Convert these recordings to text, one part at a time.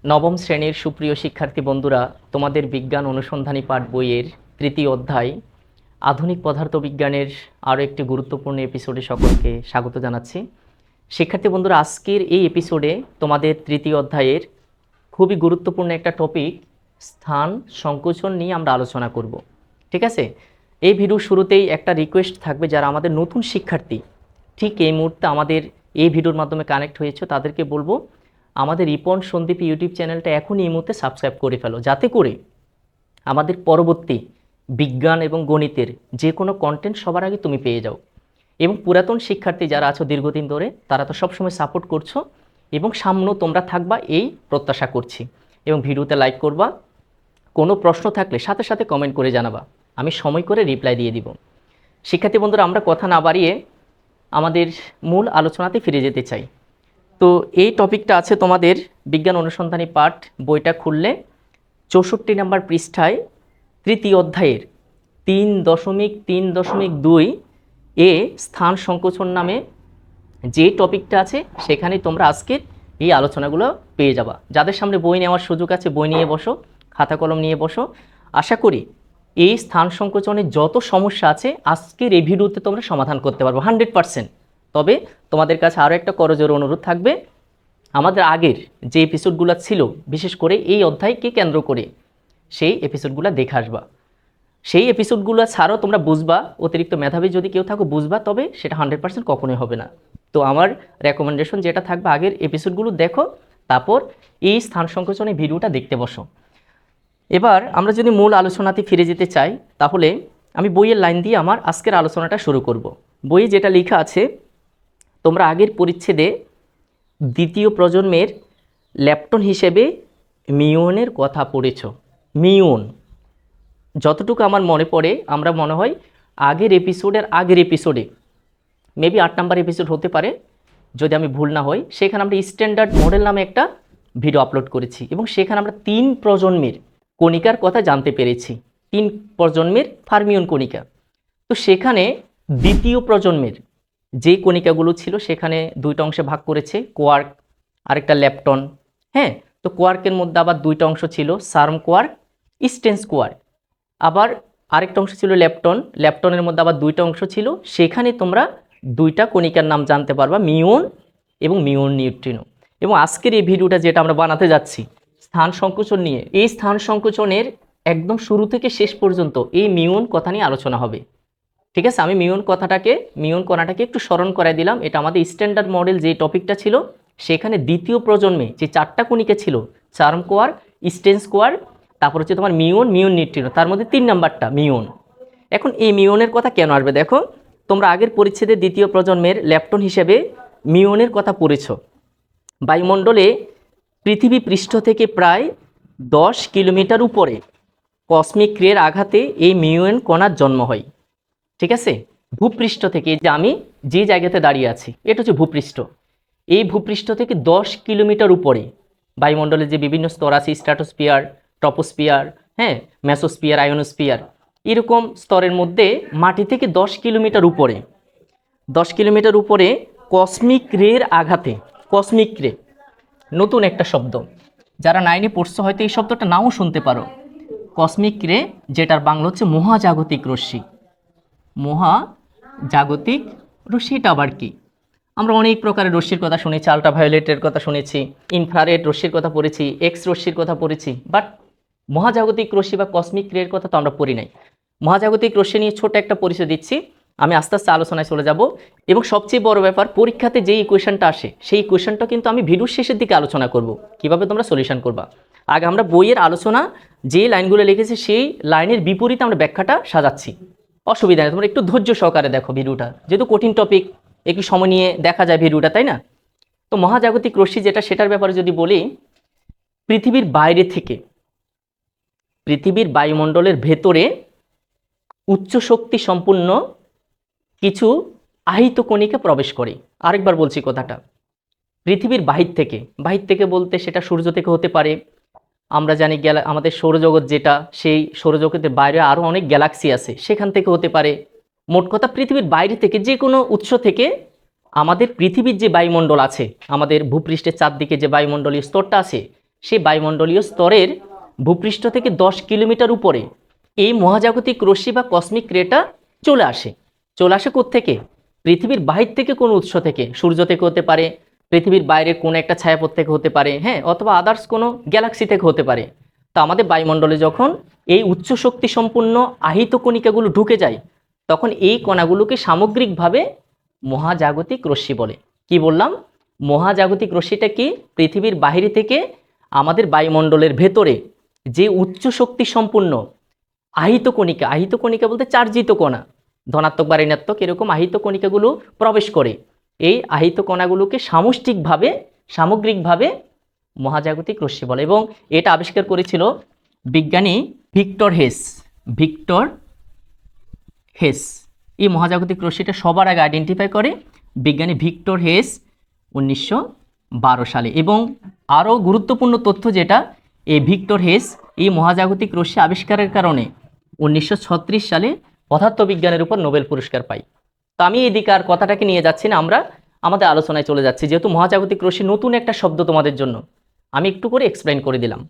নবম শ্রেণীর সুপ্রিয় শিক্ষার্থী বন্ধুরা, তোমাদের বিজ্ঞান অনুসন্ধানী পাঠ বইয়ের তৃতীয় অধ্যায় আধুনিক পদার্থবিজ্ঞানের আরও একটি গুরুত্বপূর্ণ এপিসোডে সকলকে স্বাগত জানাচ্ছি। শিক্ষার্থী বন্ধুরা, আজকের এই এপিসোডে তোমাদের তৃতীয় অধ্যায়ের খুবই গুরুত্বপূর্ণ একটা টপিক স্থান সংকোচন নিয়ে আমরা আলোচনা করব। ঠিক আছে, এই ভিডিও শুরুতেই একটা রিকোয়েস্ট থাকবে, যারা আমাদের নতুন শিক্ষার্থী ঠিক এই মুহূর্তে আমাদের এই ভিডিওর মাধ্যমে কানেক্ট হয়েছে, তাদেরকে বলবো আমাদের রিপন সন্দীপ ইউটিউব চ্যানেলটা এখনই এই মুহূর্তে সাবস্ক্রাইব করে ফেলো, যাতে করে আমাদের পরবর্তী বিজ্ঞান এবং গণিতের যে কোনো কন্টেন্ট সবার আগে তুমি পেয়ে যাও। এবং পুরাতন শিক্ষার্থী যারা আছো দীর্ঘদিন ধরে, তারা তো সবসময় সাপোর্ট করছো এবং সামনেও তোমরা থাকবা এই প্রত্যাশা করছি। এবং ভিডিওতে লাইক করবা, কোনো প্রশ্ন থাকলে সাথে সাথে কমেন্ট করে জানাবা, আমি সময় করে রিপ্লাই দিয়ে দিব। শিক্ষার্থী বন্ধুরা, আমরা কথা না বাড়িয়ে আমাদের মূল আলোচনাতে ফিরে যেতে চাই। তো এই টপিকটা আছে তোমাদের বিজ্ঞান অনুসন্ধানী পাঠ বইটা খুললে 64 নম্বর পৃষ্ঠায় তৃতীয় অধ্যায়ের 3.3.2 এ স্থান সংকোচন নামে যে টপিকটা আছে, সেখানে তোমরা আজকের এই আলোচনাগুলো পেয়ে যাবা। যাদের সামনে বই নেওয়ার সুযোগ আছে, বই নিয়ে বসো, খাতা কলম নিয়ে বসো। আশা করি এই স্থান সংকোচনের যত সমস্যা আছে আজকের এই ভিডিওতে তোমরা সমাধান করতে পারবো 100%। তবে তোমাদের কাছে আরও একটা করজোর অনুরোধ থাকবে, আমাদের আগের যে এপিসোডগুলো ছিল, বিশেষ করে এই অধ্যায়কে কেন্দ্র করে সেই এপিসোডগুলো দেখে আসবা। সেই এপিসোডগুলো ছাড়াও তোমরা বুঝবা, অতিরিক্ত মেধাবী যদি কেউ থাকো বুঝবা, তবে সেটা 100% কখনোই হবে না। তো আমার রেকমেন্ডেশন যেটা থাকবে, আগের এপিসোডগুলো দেখো, তারপর এই স্থান সংকোচনের ভিডিওটা দেখতে বসো। এবার আমরা যদি মূল আলোচনাতে ফিরে যেতে চাই, তাহলে আমি বইয়ের লাইন দিয়ে আমার আজকের আলোচনাটা শুরু করব। বইয়ে যেটা লেখা আছে, তোমরা আগের পরিচ্ছেদে দ্বিতীয় প্রজন্মের ল্যাপটন হিসেবে মিওনের কথা পড়েছ। মিওন, যতটুকু আমার মনে পড়ে, আমরা মনে হয় আগের এপিসোডে মেবি 8 নম্বর এপিসোড হতে পারে যদি আমি ভুল না হই, সেখানে আমরা স্ট্যান্ডার্ড মডেল নামে একটা ভিডিও আপলোড করেছি এবং সেখানে আমরা 3 প্রজন্মের কণিকার কথা জানতে পেরেছি। 3 প্রজন্মের ফার্মিয়ন কণিকা। তো সেখানে দ্বিতীয় প্রজন্মের যে কণিকাগুলো ছিল, সেখানে 2টা অংশে ভাগ করেছে, কোয়ার্ক আরেকটা ল্যাপটন। হ্যাঁ, তো কোয়ার্কের মধ্যে আবার 2টা অংশ ছিল, সার্ম কোয়ার্ক, স্টেন্স কোয়ার্ক। আবার আরেকটা অংশ ছিল ল্যাপটন, ল্যাপটনের মধ্যে আবার 2টা অংশ ছিল। সেখানে তোমরা 2টা কণিকার নাম জানতে পারবা, মিওন এবং মিওন নিউট্রিনো। এবং আজকের এই ভিডিওটা যেটা আমরা বানাতে যাচ্ছি স্থান সংকোচন নিয়ে, এই স্থান সংকোচনের একদম শুরু থেকে শেষ পর্যন্ত এই মিওন কথা নিয়ে আলোচনা হবে। ঠিক আছে, আমি মিওন কণাটাকে একটু স্মরণ করাই দিলাম। এটা আমাদের স্ট্যান্ডার্ড মডেল যে টপিকটা ছিল, সেখানে দ্বিতীয় প্রজন্মে যে 4টা কণিকা ছিল, চার্ম কোয়ার্ক, স্টেন্স কোয়ার্ক, তারপর হচ্ছে তোমার মিওন নিউট্রিনো, তার মধ্যে 3 নাম্বারটা মিওন। এখন এই মিওনের কথা কেন আসবে দেখো, তোমরা আগের পরিচ্ছেদে দ্বিতীয় প্রজন্মের ল্যাপটন হিসেবে মিওনের কথা পড়েছ। বায়ুমণ্ডলে পৃথিবী পৃষ্ঠ থেকে প্রায় 10 কিলোমিটার উপরে কসমিক রের আঘাতে এই মিওন কণার জন্ম হয়। ঠিক আছে, ভূপৃষ্ঠ থেকে, যে আমি যে জায়গাতে দাঁড়িয়ে আছি এটা হচ্ছে ভূপৃষ্ঠ, এই ভূপৃষ্ঠ থেকে 10 কিলোমিটার উপরে বায়ুমণ্ডলে যে বিভিন্ন স্তর আছে, স্ট্র্যাটোস্ফিয়ার, ট্রপোস্ফিয়ার, হ্যাঁ, মেসোস্ফিয়ার, আয়োনোস্ফিয়ার, এরকম স্তরের মধ্যে মাটি থেকে 10 কিলোমিটার উপরে, 10 কিলোমিটার উপরে কসমিক রের আঘাতে, কসমিক রে নতুন একটা শব্দ, যারা 9-এ পড়ছো হয়তো এই শব্দটা নাও শুনতে পারো। কসমিক রে, যেটার বাংলা হচ্ছে মহাজাগতিক রশ্মি। মহাজাগতিক রশ্মিটা আবার কি? আমরা অনেক প্রকারের রশ্মির কথা শুনেছি, আল্ট্রাভায়োলেটের কথা শুনেছি, ইনফ্রারেড রশ্মির কথা পড়েছি, এক্স রশ্মির কথা পড়েছি, বাট মহাজাগতিক রশ্মি বা কসমিক রের কথা তো আমরা পড়ি নাই। মহাজাগতিক রশ্মি নিয়ে ছোট একটা পরিচয় দিচ্ছি, আমি আস্তে আস্তে আলোচনায় চলে যাব। এবং সবচেয়ে বড় ব্যাপার, পরীক্ষাতে যে ইকুয়েশনটা আসে সেই ইকুয়েশনটা কিন্তু আমি ভিডিওর শেষের দিকে আলোচনা করব, কিভাবে তোমরা সলিউশন করবা। আগে আমরা বইয়ের আলোচনা যে লাইনগুলো লিখেছি সেই লাইনের বিপরীতে আমরা ব্যাখ্যাটা সাজাচ্ছি। অসুবিধা নেই, তোমরা একটু ধৈর্য সহকারে দেখো ভিডিওটা, যেহেতু কঠিন টপিক, একটু সময় নিয়ে দেখা যায় ভিডিওটা, তাই না? তো মহাজাগতিক রশ্মি যেটা, সেটার ব্যাপারে যদি বলি, পৃথিবীর বাইরে থেকে, পৃথিবীর বায়ুমণ্ডলের ভেতরে উচ্চ শক্তি সম্পূর্ণ কিছু আহিত কণিকা প্রবেশ করে। আরেকবার বলছি কথাটা, পৃথিবীর বাহির থেকে বলতে সেটা সূর্য থেকে হতে পারে, আমরা জানি আমাদের সৌরজগৎ যেটা, সেই সৌরজগতের বাইরে আরও অনেক গ্যালাক্সি আছে, সেখান থেকে হতে পারে। মোট কথা পৃথিবীর বাইরে থেকে, যে কোনো উৎস থেকে আমাদের পৃথিবীর যে বায়ুমণ্ডল আছে, আমাদের ভূপৃষ্ঠের চারদিকে যে বায়ুমণ্ডলীয় স্তরটা আছে, সেই বায়ুমণ্ডলীয় স্তরের ভূপৃষ্ঠ থেকে 10 কিলোমিটার উপরে এই মহাজাগতিক রশ্মি বা কসমিক রেটা চলে আসে। চলে আসে কোত্থেকে? পৃথিবীর বাহির থেকে কোনো উৎস থেকে, সূর্য থেকে হতে পারে, পৃথিবীর বাইরের কোনো একটা ছায়াপথ থেকে হতে পারে, হ্যাঁ, অথবা আদার্স কোনো গ্যালাক্সি থেকে হতে পারে। তো আমাদের বায়ুমণ্ডলে যখন এই উচ্চ শক্তি সম্পন্ন আহিত কণিকাগুলো ঢুকে যায়, তখন এই কণাগুলোকে সামগ্রিকভাবে মহাজাগতিক রশ্মি বলে। কি বললাম? মহাজাগতিক রশ্মিটা কি? পৃথিবীর বাহিরে থেকে আমাদের বায়ুমণ্ডলের ভেতরে যে উচ্চ শক্তি সম্পন্ন আহিত কণিকা, আহিত কণিকা বলতে চার্জিত কণা, ধনাত্মক বা ঋণাত্মক এরকম আহিত কণিকাগুলো প্রবেশ করে, এই আহিত কণাগুলোকে সামগ্রিকভাবে মহাজাগতিক রশ্মি বলে। এবং এটা আবিষ্কার করেছিল বিজ্ঞানী ভিক্টর হেস। এই মহাজাগতিক রশ্মিটা সবার আগে আইডেন্টিফাই করে বিজ্ঞানী ভিক্টর হেস 1912 সালে। এবং আরও গুরুত্বপূর্ণ তথ্য যেটা, এই ভিক্টর হেস এই মহাজাগতিক রশ্মি আবিষ্কারের কারণে 1936 সালে পদার্থবিজ্ঞানের উপর নোবেল পুরস্কার পাই। তো আমি এদিকে আর কথাটাকে নিয়ে যাচ্ছি না, আমরা আমাদের আলোচনায় চলে যাচ্ছি। যেহেতু মহাজাগতিক রশ্মি নতুন একটা শব্দ তোমাদের জন্য, আমি একটু করে এক্সপ্লেন করে দিলাম।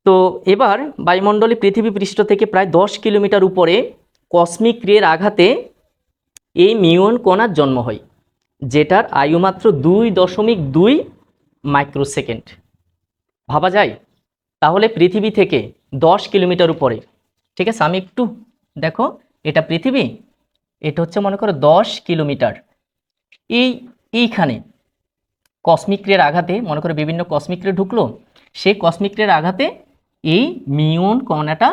তো এবার বায়ুমণ্ডলে পৃথিবী পৃষ্ঠ থেকে প্রায় 10 কিলোমিটার উপরে কসমিক রের আঘাতে এই মিউন কণার জন্ম হয়, যেটার আয়ু মাত্র 2.2 মাইক্রোসেকেন্ড। ভাবা যায়? তাহলে পৃথিবী থেকে 10 কিলোমিটার উপরে, ঠিক আছে, আমি একটু দেখো, এটা পৃথিবী, এটা হচ্ছে মনে করো 10 কিলোমিটার। এইখানে কসমিক রের আঘাতে, মনে করো বিভিন্ন কসমিক রে ঢুকলো, সেই কসমিক রের আঘাতে এই মিউন কণাটা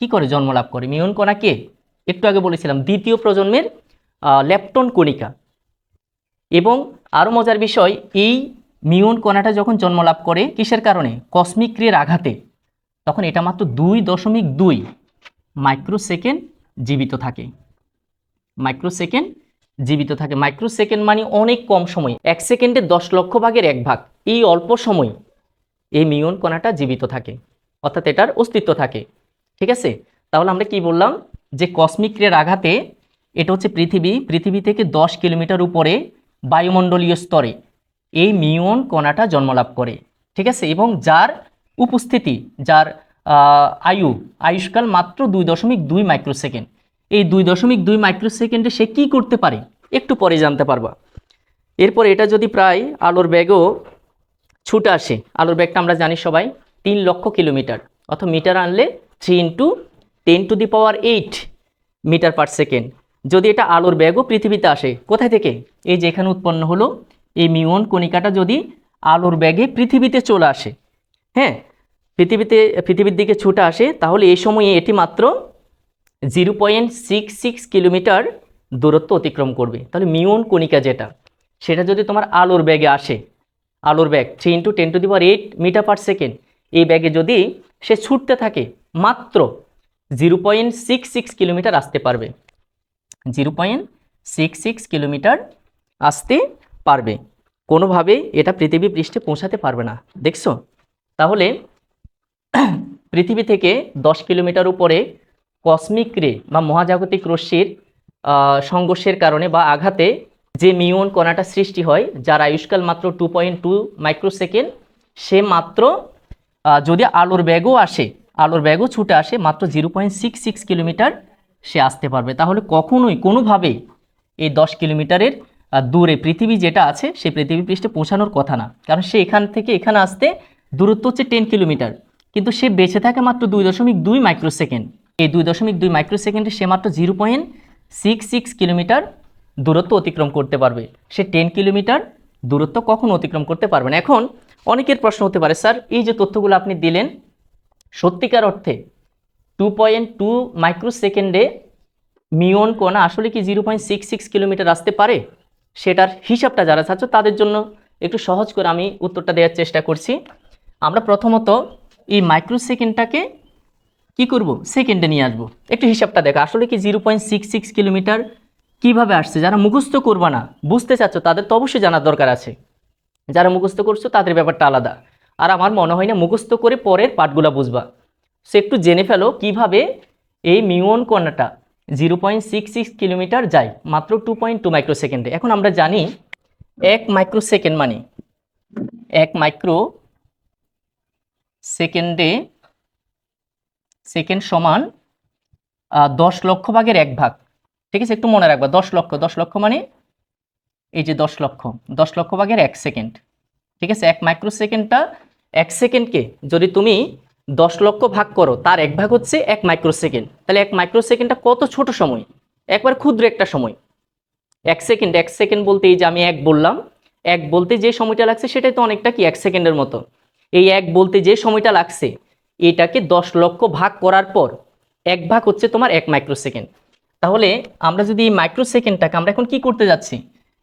কি করে জন্মলাভ করে? মিউন কণা কে? একটু আগে বলেছিলাম দ্বিতীয় প্রজন্মের লেপটন কণিকা। এবং আরও মজার বিষয়, এই মিউন কণাটা যখন জন্মলাভ করে কিসের কারণে? কসমিক রের আঘাতে, তখন এটা মাত্র 2.2 মাইক্রোসেকেন্ড জীবিত থাকে। মাইক্রোসেকেন্ড মানে অনেক কম সময়, 1 সেকেন্ডে 10 লক্ষ ভাগের 1 ভাগ, এই অল্প সময় এই মিউন কণাটা জীবিত থাকে, অর্থাৎ এটার অস্তিত্ব থাকে। ঠিক আছে, তাহলে আমরা কি বললাম? যে কসমিক রের আঘাতে এটা হচ্ছে পৃথিবী থেকে 10 কিলোমিটার উপরে বায়ুমণ্ডলীয় স্তরে এই মিউন কণাটা জন্মলাভ করে। ঠিক আছে, এবং যার উপস্থিতি, যার আয়ুষ্কাল মাত্র 2.2 মাইক্রোসেকেন্ড। এই 2.2 মাইক্রোসেকেন্ডে সে কি করতে পারে একটু পরে জানতে পারবা। এরপর এটা যদি প্রায় আলোর বেগও ছুটে আসে, আলোর বেগটা আমরা জানি সবাই 3 লক্ষ কিলোমিটার, অথবা মিটার আনলে 3 × 10⁸ মিটার পার সেকেন্ড। যদি এটা আলোর বেগও পৃথিবীতে আসে, কোথায় থেকে? এই যে এখানে উৎপন্ন হলো এই মিউন কণিকাটা যদি আলোর বেগে পৃথিবীতে চলে আসে, হ্যাঁ, পৃথিবীর দিকে ছুটে আসে, তাহলে এই সময়ে এটি মাত্র 0.66 কিলোমিটার দূরত্ব অতিক্রম করবে। তাহলে মিউন কণিকা যেটা, সেটা যদি তোমার আলোর বেগে আসে, আলোর বেগ 3 × 10⁸ মিটার পার সেকেন্ড, এই বেগে যদি সে ছুটতে থাকে, মাত্র 0.66 কিলোমিটার আসতে পারবে। 0.66 কিলোমিটার আসতে পারবে, কোনোভাবেই এটা পৃথিবী পৃষ্ঠে পৌঁছাতে পারবে না। দেখছো? তাহলে পৃথিবী থেকে 10 কিলোমিটার উপরে কসমিক রে বা মহাজাগতিক রশ্মির সংঘর্ষের কারণে বা আঘাতে যে মিউন কণাটা সৃষ্টি হয়, যার আয়ুষ্কাল মাত্র 2.2 মাইক্রোসেকেন্ড, সে মাত্র যদি আলোর বেগও ছুটে আসে, মাত্র 0.66 কিলোমিটার সে আসতে পারবে। তাহলে কখনোই কোনোভাবেই এই 10 কিলোমিটারের দূরে পৃথিবী যেটা আছে, সে পৃথিবী পৃষ্ঠে পৌঁছানোর কথা না, কারণ সে এখান থেকে এখানে আসতে দূরত্ব হচ্ছে 10 কিলোমিটার, কিন্তু সে বেঁচে থাকে মাত্র 2.2 মাইক্রোসেকেন্ড। এই 2.2 মাইক্রোসেকেন্ডে সে মাত্র 0.66 কিলোমিটার দূরত্ব অতিক্রম করতে পারবে। সে 10 কিলোমিটার দূরত্ব কখনো অতিক্রম করতে পারবে না। এখন অনেকের প্রশ্ন হতে পারে, স্যার এই যে তথ্যগুলো আপনি দিলেন, সত্যিকার অর্থে 2.2 মাইক্রোসেকেন্ডে মিউন কণা আসলে কি 0.66 কিলোমিটার আসতে পারে? সেটার হিসাবটা যারা চাচ্ছ তাদের জন্য একটু সহজ করে আমি উত্তরটা দেওয়ার চেষ্টা করছি। আমরা প্রথমত এই মাইক্রোসেকেন্ডটাকে কি করব? সেকেন্ডে নিয়ে আসবো। একটু হিসাবটা দেখো, আসলে কি 0.66 কিলোমিটার কিভাবে আসছে? যারা মুখস্থ করবা না, বুঝতে চাচ্ছ, তাদের তো অবশ্যই জানার দরকার আছে। যারা মুখস্থ করছো তাদের ব্যাপারটা আলাদা, আর আমার মনে হয় না মুখস্থ করে পরের পার্টগুলো বুঝবা। সো একটু জেনে ফেলো কিভাবে এই মিউন কণাটা 0.66 কিলোমিটার যায় মাত্র 2.2 মাইক্রোসেকেন্ডে। এখন আমরা জানি 1 মাইক্রোসেকেন্ড মানে 1 মাইক্রো সেকেন্ডে সেকেন্ড সমান 10 লক্ষ ভাগের 1 ভাগ। ঠিক আছে, একটু মনে রাখবা 10 লক্ষ মানে এই যে 10 লক্ষ ভাগের 1 সেকেন্ড। ঠিক আছে, 1 মাইক্রোসেকেন্ডটা 1 সেকেন্ডকে যদি তুমি 10 লক্ষ ভাগ করো, তার 1 ভাগ হচ্ছে 1 মাইক্রোসেকেন্ড। তাহলে 1 মাইক্রোসেকেন্ডটা কত ছোট সময়, একবার ক্ষুদ্র একটা সময়। 1 সেকেন্ড বলতে এই যে আমি 1 বললাম, 1 বলতে যে সময়টা লাগছে সেটাই তো অনেকটা কি 1 সেকেন্ডের মতো। এই 1 বলতে যে সময়টা লাগছে এটাকে 10 লক্ষ ভাগ করার পর 1 ভাগ হচ্ছে তোমার 1 মাইক্রোসেকেন্ড। তাহলে আমরা যদি এই মাইক্রোসেকেন্ডটাকে আমরা এখন কি করতে যাচ্ছি,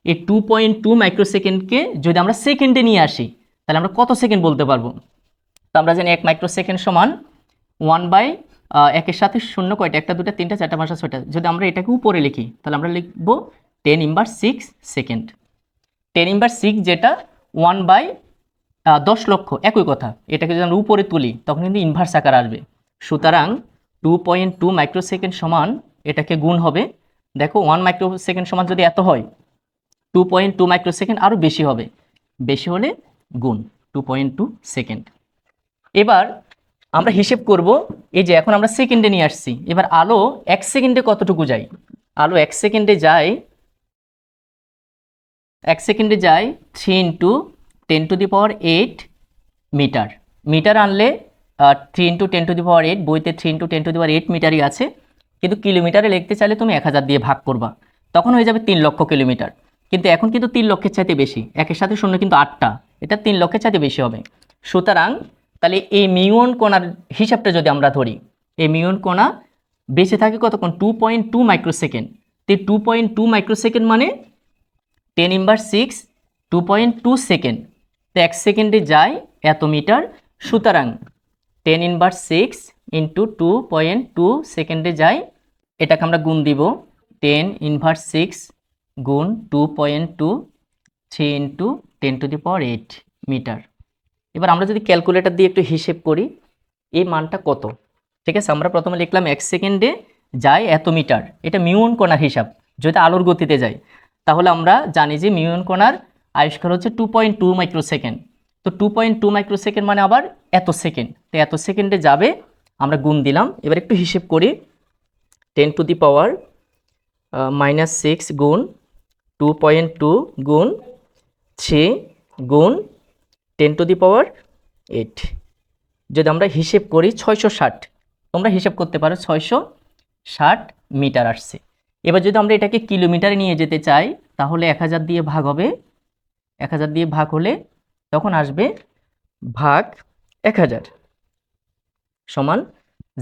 এই 2.2 মাইক্রোসেকেন্ডকে যদি আমরা সেকেন্ডে নিয়ে আসি তাহলে আমরা কত সেকেন্ড বলতে পারবো। তো আমরা জানি 1 মাইক্রোসেকেন্ড সমান 1/1 সাথে শূন্য কয়টা, 1 2 3 4 5 6টা। যদি আমরা এটাকে উপরে লিখি তাহলে আমরা লিখবো 10^6 সেকেন্ড। 10^6 যেটা 1/10 লক্ষ, একই কথা। এটাকে যদি আমরা উপরে তুলি তখন কিন্তু ইনভার্স আকার আসবে। সুতরাং 2.2 মাইক্রোসেকেন্ড সমান এটাকে গুণ হবে। দেখো 1 মাইক্রোসেকেন্ড সমান যদি এত হয়, 2.2 মাইক্রোসেকেন্ড আরও বেশি হবে, বেশি হলে গুণ 2.2 সেকেন্ড। এবার আমরা হিসেব করব, এই যে এখন আমরা সেকেন্ডে নিয়ে আসছি, এবার আলো 1 সেকেন্ডে কতটুকু যায়। আলো 1 সেকেন্ডে যায় 3 × 10⁸ মিটার। মিটার আনলে 3 × 10⁸, বইতে 3 × 10⁸ মিটারই আছে, কিন্তু কিলোমিটারে লিখতে চাইলে তুমি 1000 দিয়ে ভাগ করবা, তখন হয়ে যাবে 3 লক্ষ কিলোমিটার। কিন্তু এখন কিন্তু 3 লক্ষের চাইতে বেশি, 1-এর সাথে শূন্য কিন্তু 8টা, এটা 3 লক্ষের চাইতে বেশি হবে। সুতরাং তাহলে এই মিউন কণার হিসাবটা যদি আমরা ধরি, এই মিউন কণা বেঁচে থাকে কতক্ষণ, 2.2 মাইক্রোসেকেন্ড। তো 2.2 মাইক্রোসেকেন্ড মানে 10^6 2.2 সেকেন্ড। তো 1 সেকেন্ডে যায় এত মিটার। সুতরাং 10^6 × 2.2 সেকেন্ডে যায়, এটাকে আমরা গুণ দিব 10^6 গুণ 2.2 3 × 10⁸ মিটার। এবার আমরা যদি ক্যালকুলেটর দিয়ে একটু হিসেব করি এই মানটা কত। ঠিক আছে, আমরা প্রথমে লিখলাম 1 সেকেন্ডে যায় এত মিটার, এটা মিউন কণার হিসাব। যদি আলোর গতিতে যায় তাহলে আমরা জানি যে মিউন কণার আয়ুষ্কাল হচ্ছে 2.2 মাইক্রোসেকেন্ড। তো 2.2 মাইক্রোসেকেন্ড মানে আবার এত সেকেন্ড, তো এত সেকেন্ডে যাবে, আমরা গুণ দিলাম। এবার একটু হিসেব করি, 10⁻⁻6 গুণ 2.2 গুণ 3 গুণ 10⁸। যদি আমরা হিসেব করি 660, তোমরা হিসেব করতে পারো 660 মিটার আসছে। এবার যদি আমরা এটাকে কিলোমিটারে নিয়ে যেতে চাই তাহলে 1000 দিয়ে ভাগ হবে, 1000 দিয়ে ভাগ হলে তখন আসবে ভাগ 1000 সমান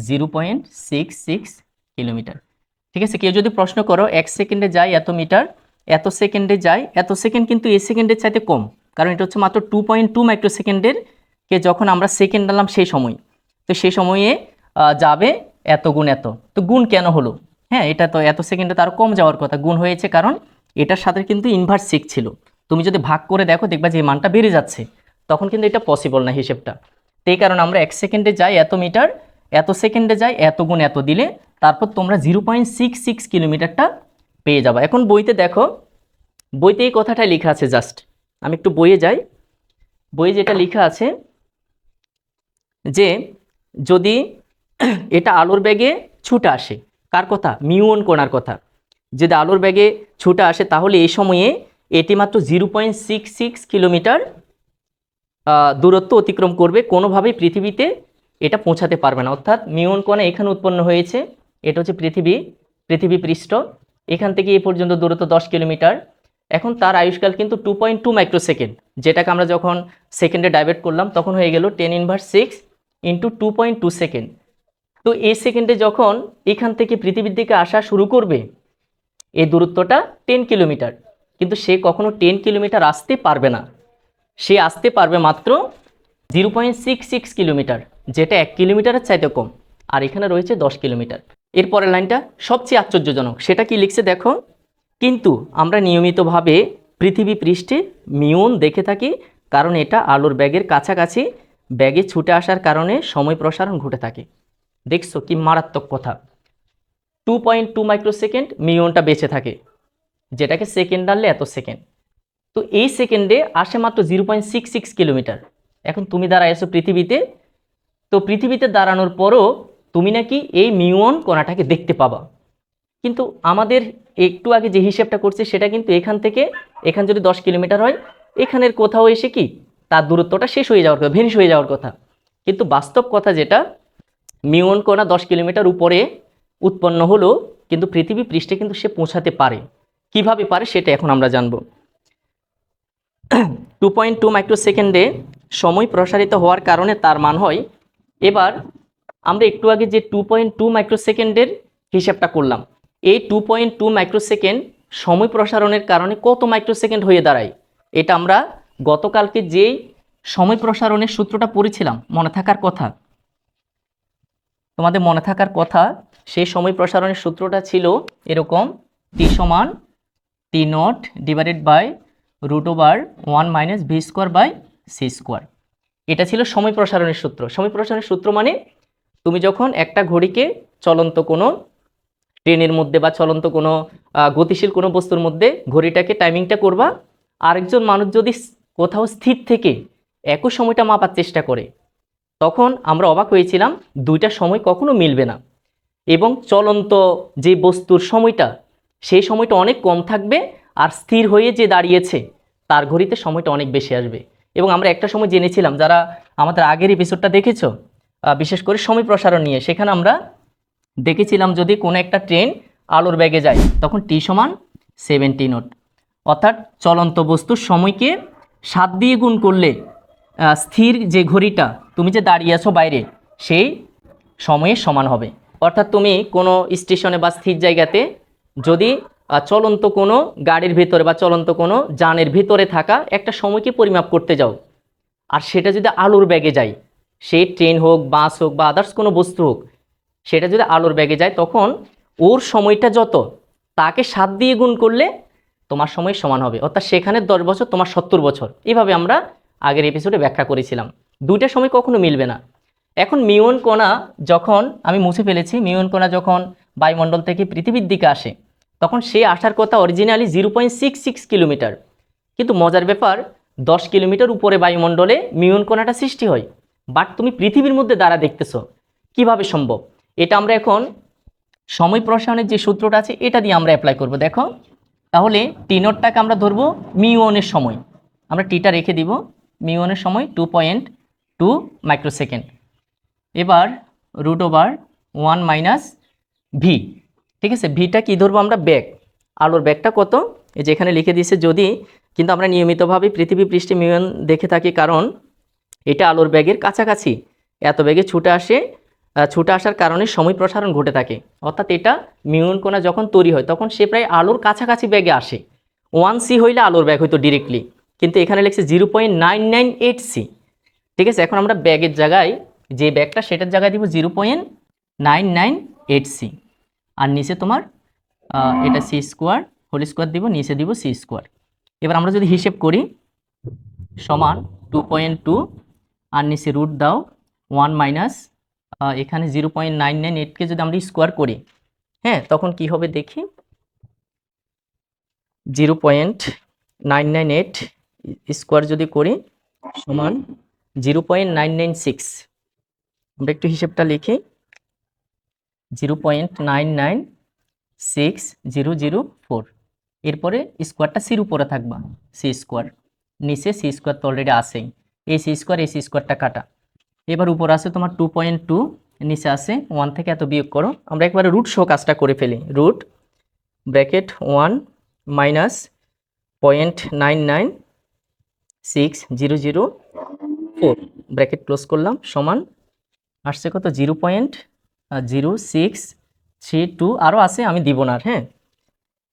0.66 কিলোমিটার। ঠিক আছে, কেউ যদি প্রশ্ন করো 1 সেকেন্ডে যায় এত মিটার, এত সেকেন্ডে যায়, এত সেকেন্ড কিন্তু এই সেকেন্ডের চাইতে কম, কারণ এটা হচ্ছে মাত্র 2.2 মাইক্রোসেকেন্ডের কে যখন আমরা সেকেন্ড আনলাম সেই সময়, তো সেই সময়ে যাবে এত গুণ এত। তো গুণ কেন হলো, হ্যাঁ এটা তো এত সেকেন্ডে তার কম যাওয়ার কথা, গুণ হয়েছে কারণ এটার সাথে কিন্তু ইনভার্স 6 ছিল। তুমি যদি ভাগ করে দেখো দেখবা যে এই মানটা বেড়ে যাচ্ছে, তখন কিন্তু এটা পসিবল না হিসেবটা। তো এই কারণে আমরা 1 সেকেন্ডে যাই এত মিটার, এত সেকেন্ডে যাই এত গুণ এত দিলে তারপর তোমরা 0.66 কিলোমিটারটা পেয়ে যাবে। এখন বইতে দেখো, বইতে এই কথাটাই লেখা আছে, জাস্ট আমি একটু বইয়ে যাই, বইয়ে যেটা লেখা আছে যে যদি এটা আলোর বেগে ছুটে আসে, কার কথা, মিউন কণার কথা, যদি আলোর বেগে ছুটে আসে তাহলে এই সময়ে এটি মাত্র 0.66 কিলোমিটার দূরত্ব অতিক্রম করবে, কোনোভাবেই পৃথিবীতে এটা পৌঁছাতে পারবে না। অর্থাৎ মিউন কণা এখানে উৎপন্ন হয়েছে, এটা হচ্ছে পৃথিবী পৃষ্ঠ, এখান থেকে এই পর্যন্ত দূরত্ব 10 কিলোমিটার। এখন তার আয়ুষ্কাল কিন্তু 2.2 মাইক্রোসেকেন্ড, যেটাকে আমরা যখন সেকেন্ডে ডাইভার্ট করলাম তখন হয়ে গেল 10^6 × 2.2 সেকেন্ড। তো এই সেকেন্ডে যখন এখান থেকে পৃথিবীর দিকে আসা শুরু করবে এই দূরত্বটা 10 কিলোমিটার, কিন্তু সে কখনো 10 কিলোমিটার আসতে পারবে না, সে আসতে পারবে মাত্র 0.66 কিলোমিটার, যেটা 1 কিলোমিটারের চাইতে কম, আর এখানে রয়েছে 10 কিলোমিটার। এরপরের লাইনটা সবচেয়ে আশ্চর্যজনক, সেটা কি লিখছে দেখো, কিন্তু আমরা নিয়মিতভাবে পৃথিবী পৃষ্ঠে মিউন দেখে থাকি, কারণ এটা আলোর ব্যাগের কাছাকাছি ব্যাগে ছুটে আসার কারণে সময় প্রসারণ ঘটে থাকে। দেখছো কি মারাত্মক কথা, 2.2 মাইক্রোসেকেন্ড মিউনটা বেঁচে থাকে, যেটাকে সেকেন্ড আনলে এত সেকেন্ড, তো এই সেকেন্ডে আসে মাত্র 0.66 কিলোমিটার। এখন তুমি দাঁড়ায় আছো পৃথিবীতে, তো পৃথিবীতে দাঁড়ানোর পরও তুমি নাকি এই মিউন কণাটাকে দেখতে পাবা। কিন্তু আমাদের একটু আগে যে হিসেবটা করছে সেটা কিন্তু এখান থেকে এখান যদি 10 কিলোমিটার হয়, এখানের কোথাও এসে কি তার দূরত্বটা শেষ হয়ে যাওয়ার কথা, ভেনিশ হয়ে যাওয়ার কথা। কিন্তু বাস্তব কথা যেটা, মিউন কণা 10 কিলোমিটার উপরে উৎপন্ন হলো, কিন্তু পৃথিবী পৃষ্ঠে কিন্তু সে পৌঁছাতে পারে। কিভাবে পারে সেটা এখন আমরা জানব। 2.2 মাইক্রোসেকেন্ডে সময় প্রসারিত হওয়ার কারণে তার মান হয়, এবার আমরা একটু আগে যে 2.2 মাইক্রোসেকেন্ডের হিসাবটা করলাম, এই 2.2 মাইক্রোসেকেন্ড সময় প্রসারণের কারণে কত মাইক্রোসেকেন্ড হয়ে দাঁড়ায়, এটা আমরা গতকালকে যেই সময় প্রসারণের সূত্রটা পড়েছিলাম, মনে থাকার কথা, তোমাদের মনে থাকার কথা, সেই সময় প্রসারণের সূত্রটা ছিল এরকম, টি সমান T naught divided by √1 minus V square by C square. এটা ছিল সময় প্রসারণের সূত্র। সময় প্রসারণের সূত্র মানে তুমি যখন একটা ঘড়িকে চলন্ত কোনো ট্রেনের মধ্যে বা চলন্ত কোনো গতিশীল কোনো বস্তুর মধ্যে ঘড়িটাকে টাইমিংটা করবা, আরেকজন মানুষ যদি কোথাও স্থির থেকে একই সময়টা মাপার চেষ্টা করে, তখন আমরা অবাক হয়েছিলাম দুইটা সময় কখনো মিলবে না, এবং চলন্ত যে বস্তুর সময়টা সেই সময়টা অনেক কম থাকবে, আর স্থির হয়ে যে দাঁড়িয়েছে তার ঘড়িতে সময়টা অনেক বেশি আসবে। এবং আমরা একটা সময় জেনেছিলাম, যারা আমাদের আগের এপিসোডটা দেখেছো, বিশেষ করে সময় প্রসারণ নিয়ে, সেখানে আমরা দেখেছিলাম যদি কোনো একটা ট্রেন আলোর বেগে যায় তখন টি সমান 70 নট, অর্থাৎ চলন্ত বস্তুর সময়কে 7 দিয়ে গুণ করলে স্থির যে ঘড়িটা তুমি যে দাঁড়িয়ে আছো বাইরে সেই সময়ের সমান হবে। অর্থাৎ তুমি কোনো স্টেশনে বা স্থির জায়গাতে যদি চলন্ত কোনো গাড়ির ভিতরে বা চলন্ত কোনো যানের ভিতরে থাকা একটা সময়কে পরিমাপ করতে যাও, আর সেটা যদি আলোর বেগে যায়, সেই ট্রেন হোক, বাস হোক বা আদার্স কোনো বস্তু হোক, সেটা যদি আলোর বেগে যায় তখন ওর সময়টা যত, তাকে 7 দিয়ে গুণ করলে তোমার সময় সমান হবে। অর্থাৎ সেখানে 10 বছর, তোমার 70 বছর। এভাবে আমরা আগের এপিসোডে ব্যাখ্যা করেছিলাম। দুইটা সময় কখনো মিলবে না। এখন মিউন কণা যখন, আমি মুছে ফেলেছি, মিউন কণা যখন বায়ুমণ্ডল থেকে পৃথিবীর দিকে আসে তখন সে আসার কথা অরিজিনালি 0.66 কিলোমিটার, কিন্তু মজার ব্যাপার 10 কিলোমিটার উপরে বায়ুমণ্ডলে মিউন কণাটা সৃষ্টি হয়, বাট তুমি পৃথিবীর মধ্যে দ্বারা দেখতেছো। কিভাবে সম্ভব? এটা আমরা এখন সময় প্রসারণের যে সূত্রটা আছে এটা দিয়ে আমরা অ্যাপ্লাই করব। দেখো, তাহলে টি নটটাকে আমরা ধরবো মিউনের সময়, আমরা টিটা রেখে দিব, মিউনের সময় 2.2 মাইক্রোসেকেন্ড। এবার √1 মাইনাস ভি, ঠিক আছে, ভিটা কি ধরবো আমরা? ব্যাগ, আলোর ব্যাগটা কত, এই যে এখানে লিখে দিয়েছে যদি, কিন্তু আমরা নিয়মিতভাবে পৃথিবী পৃষ্ঠে মিউন দেখে থাকি, কারণ এটা আলোর ব্যাগের কাছাকাছি এত বেগে ছুটে আসার কারণে সময় প্রসারণ ঘটে থাকে। অর্থাৎ এটা মিউন কণা যখন তৈরি হয় তখন সে প্রায় আলোর কাছাকাছি ব্যাগে আসে। 1c হইলে আলোর ব্যাগ হয়তো ডিরেক্টলি, কিন্তু এখানে লিখছে 0.998c। ঠিক আছে, এখন আমরা ব্যাগের জায়গায় যে ব্যাগটা সেটার জায়গায় দিব 0.998c, আর নিচে তোমার এটা সি স্কোয়ার হোল স্কোয়ার দিব, নিচে দিব সি স্কোয়ার। এবার আমরা যদি হিসেব করি, সমান 2.2 আর নিচে রুট দাও 1 মাইনাস এখানে 0.998কে যদি আমরা স্কোয়ার করি, হ্যাঁ, তখন কি হবে দেখি, 0.998 স্কোয়ার যদি করি সমান 0.996। আমরা একটু হিসেবটা লিখি, 0.996,004, এরপরে স্কোয়ারটা সির উপরে থাকবা, সি স্কোয়ার, নিচে সি স্কোয়ার তো অলরেডি আসেই, এই সি স্কোয়ারটা কাটা। এবার উপর আছে তোমার 2.2, নিচে আছে 1 থেকে এত বিয়োগ করো। আমরা একবারে রুট সহ কাজটা করে ফেলি, root bracket 1 minus 0.996,004 bracket close করলাম, সমান আসছে কত, 0.0632, আরও আছে আমি দিব না, হ্যাঁ।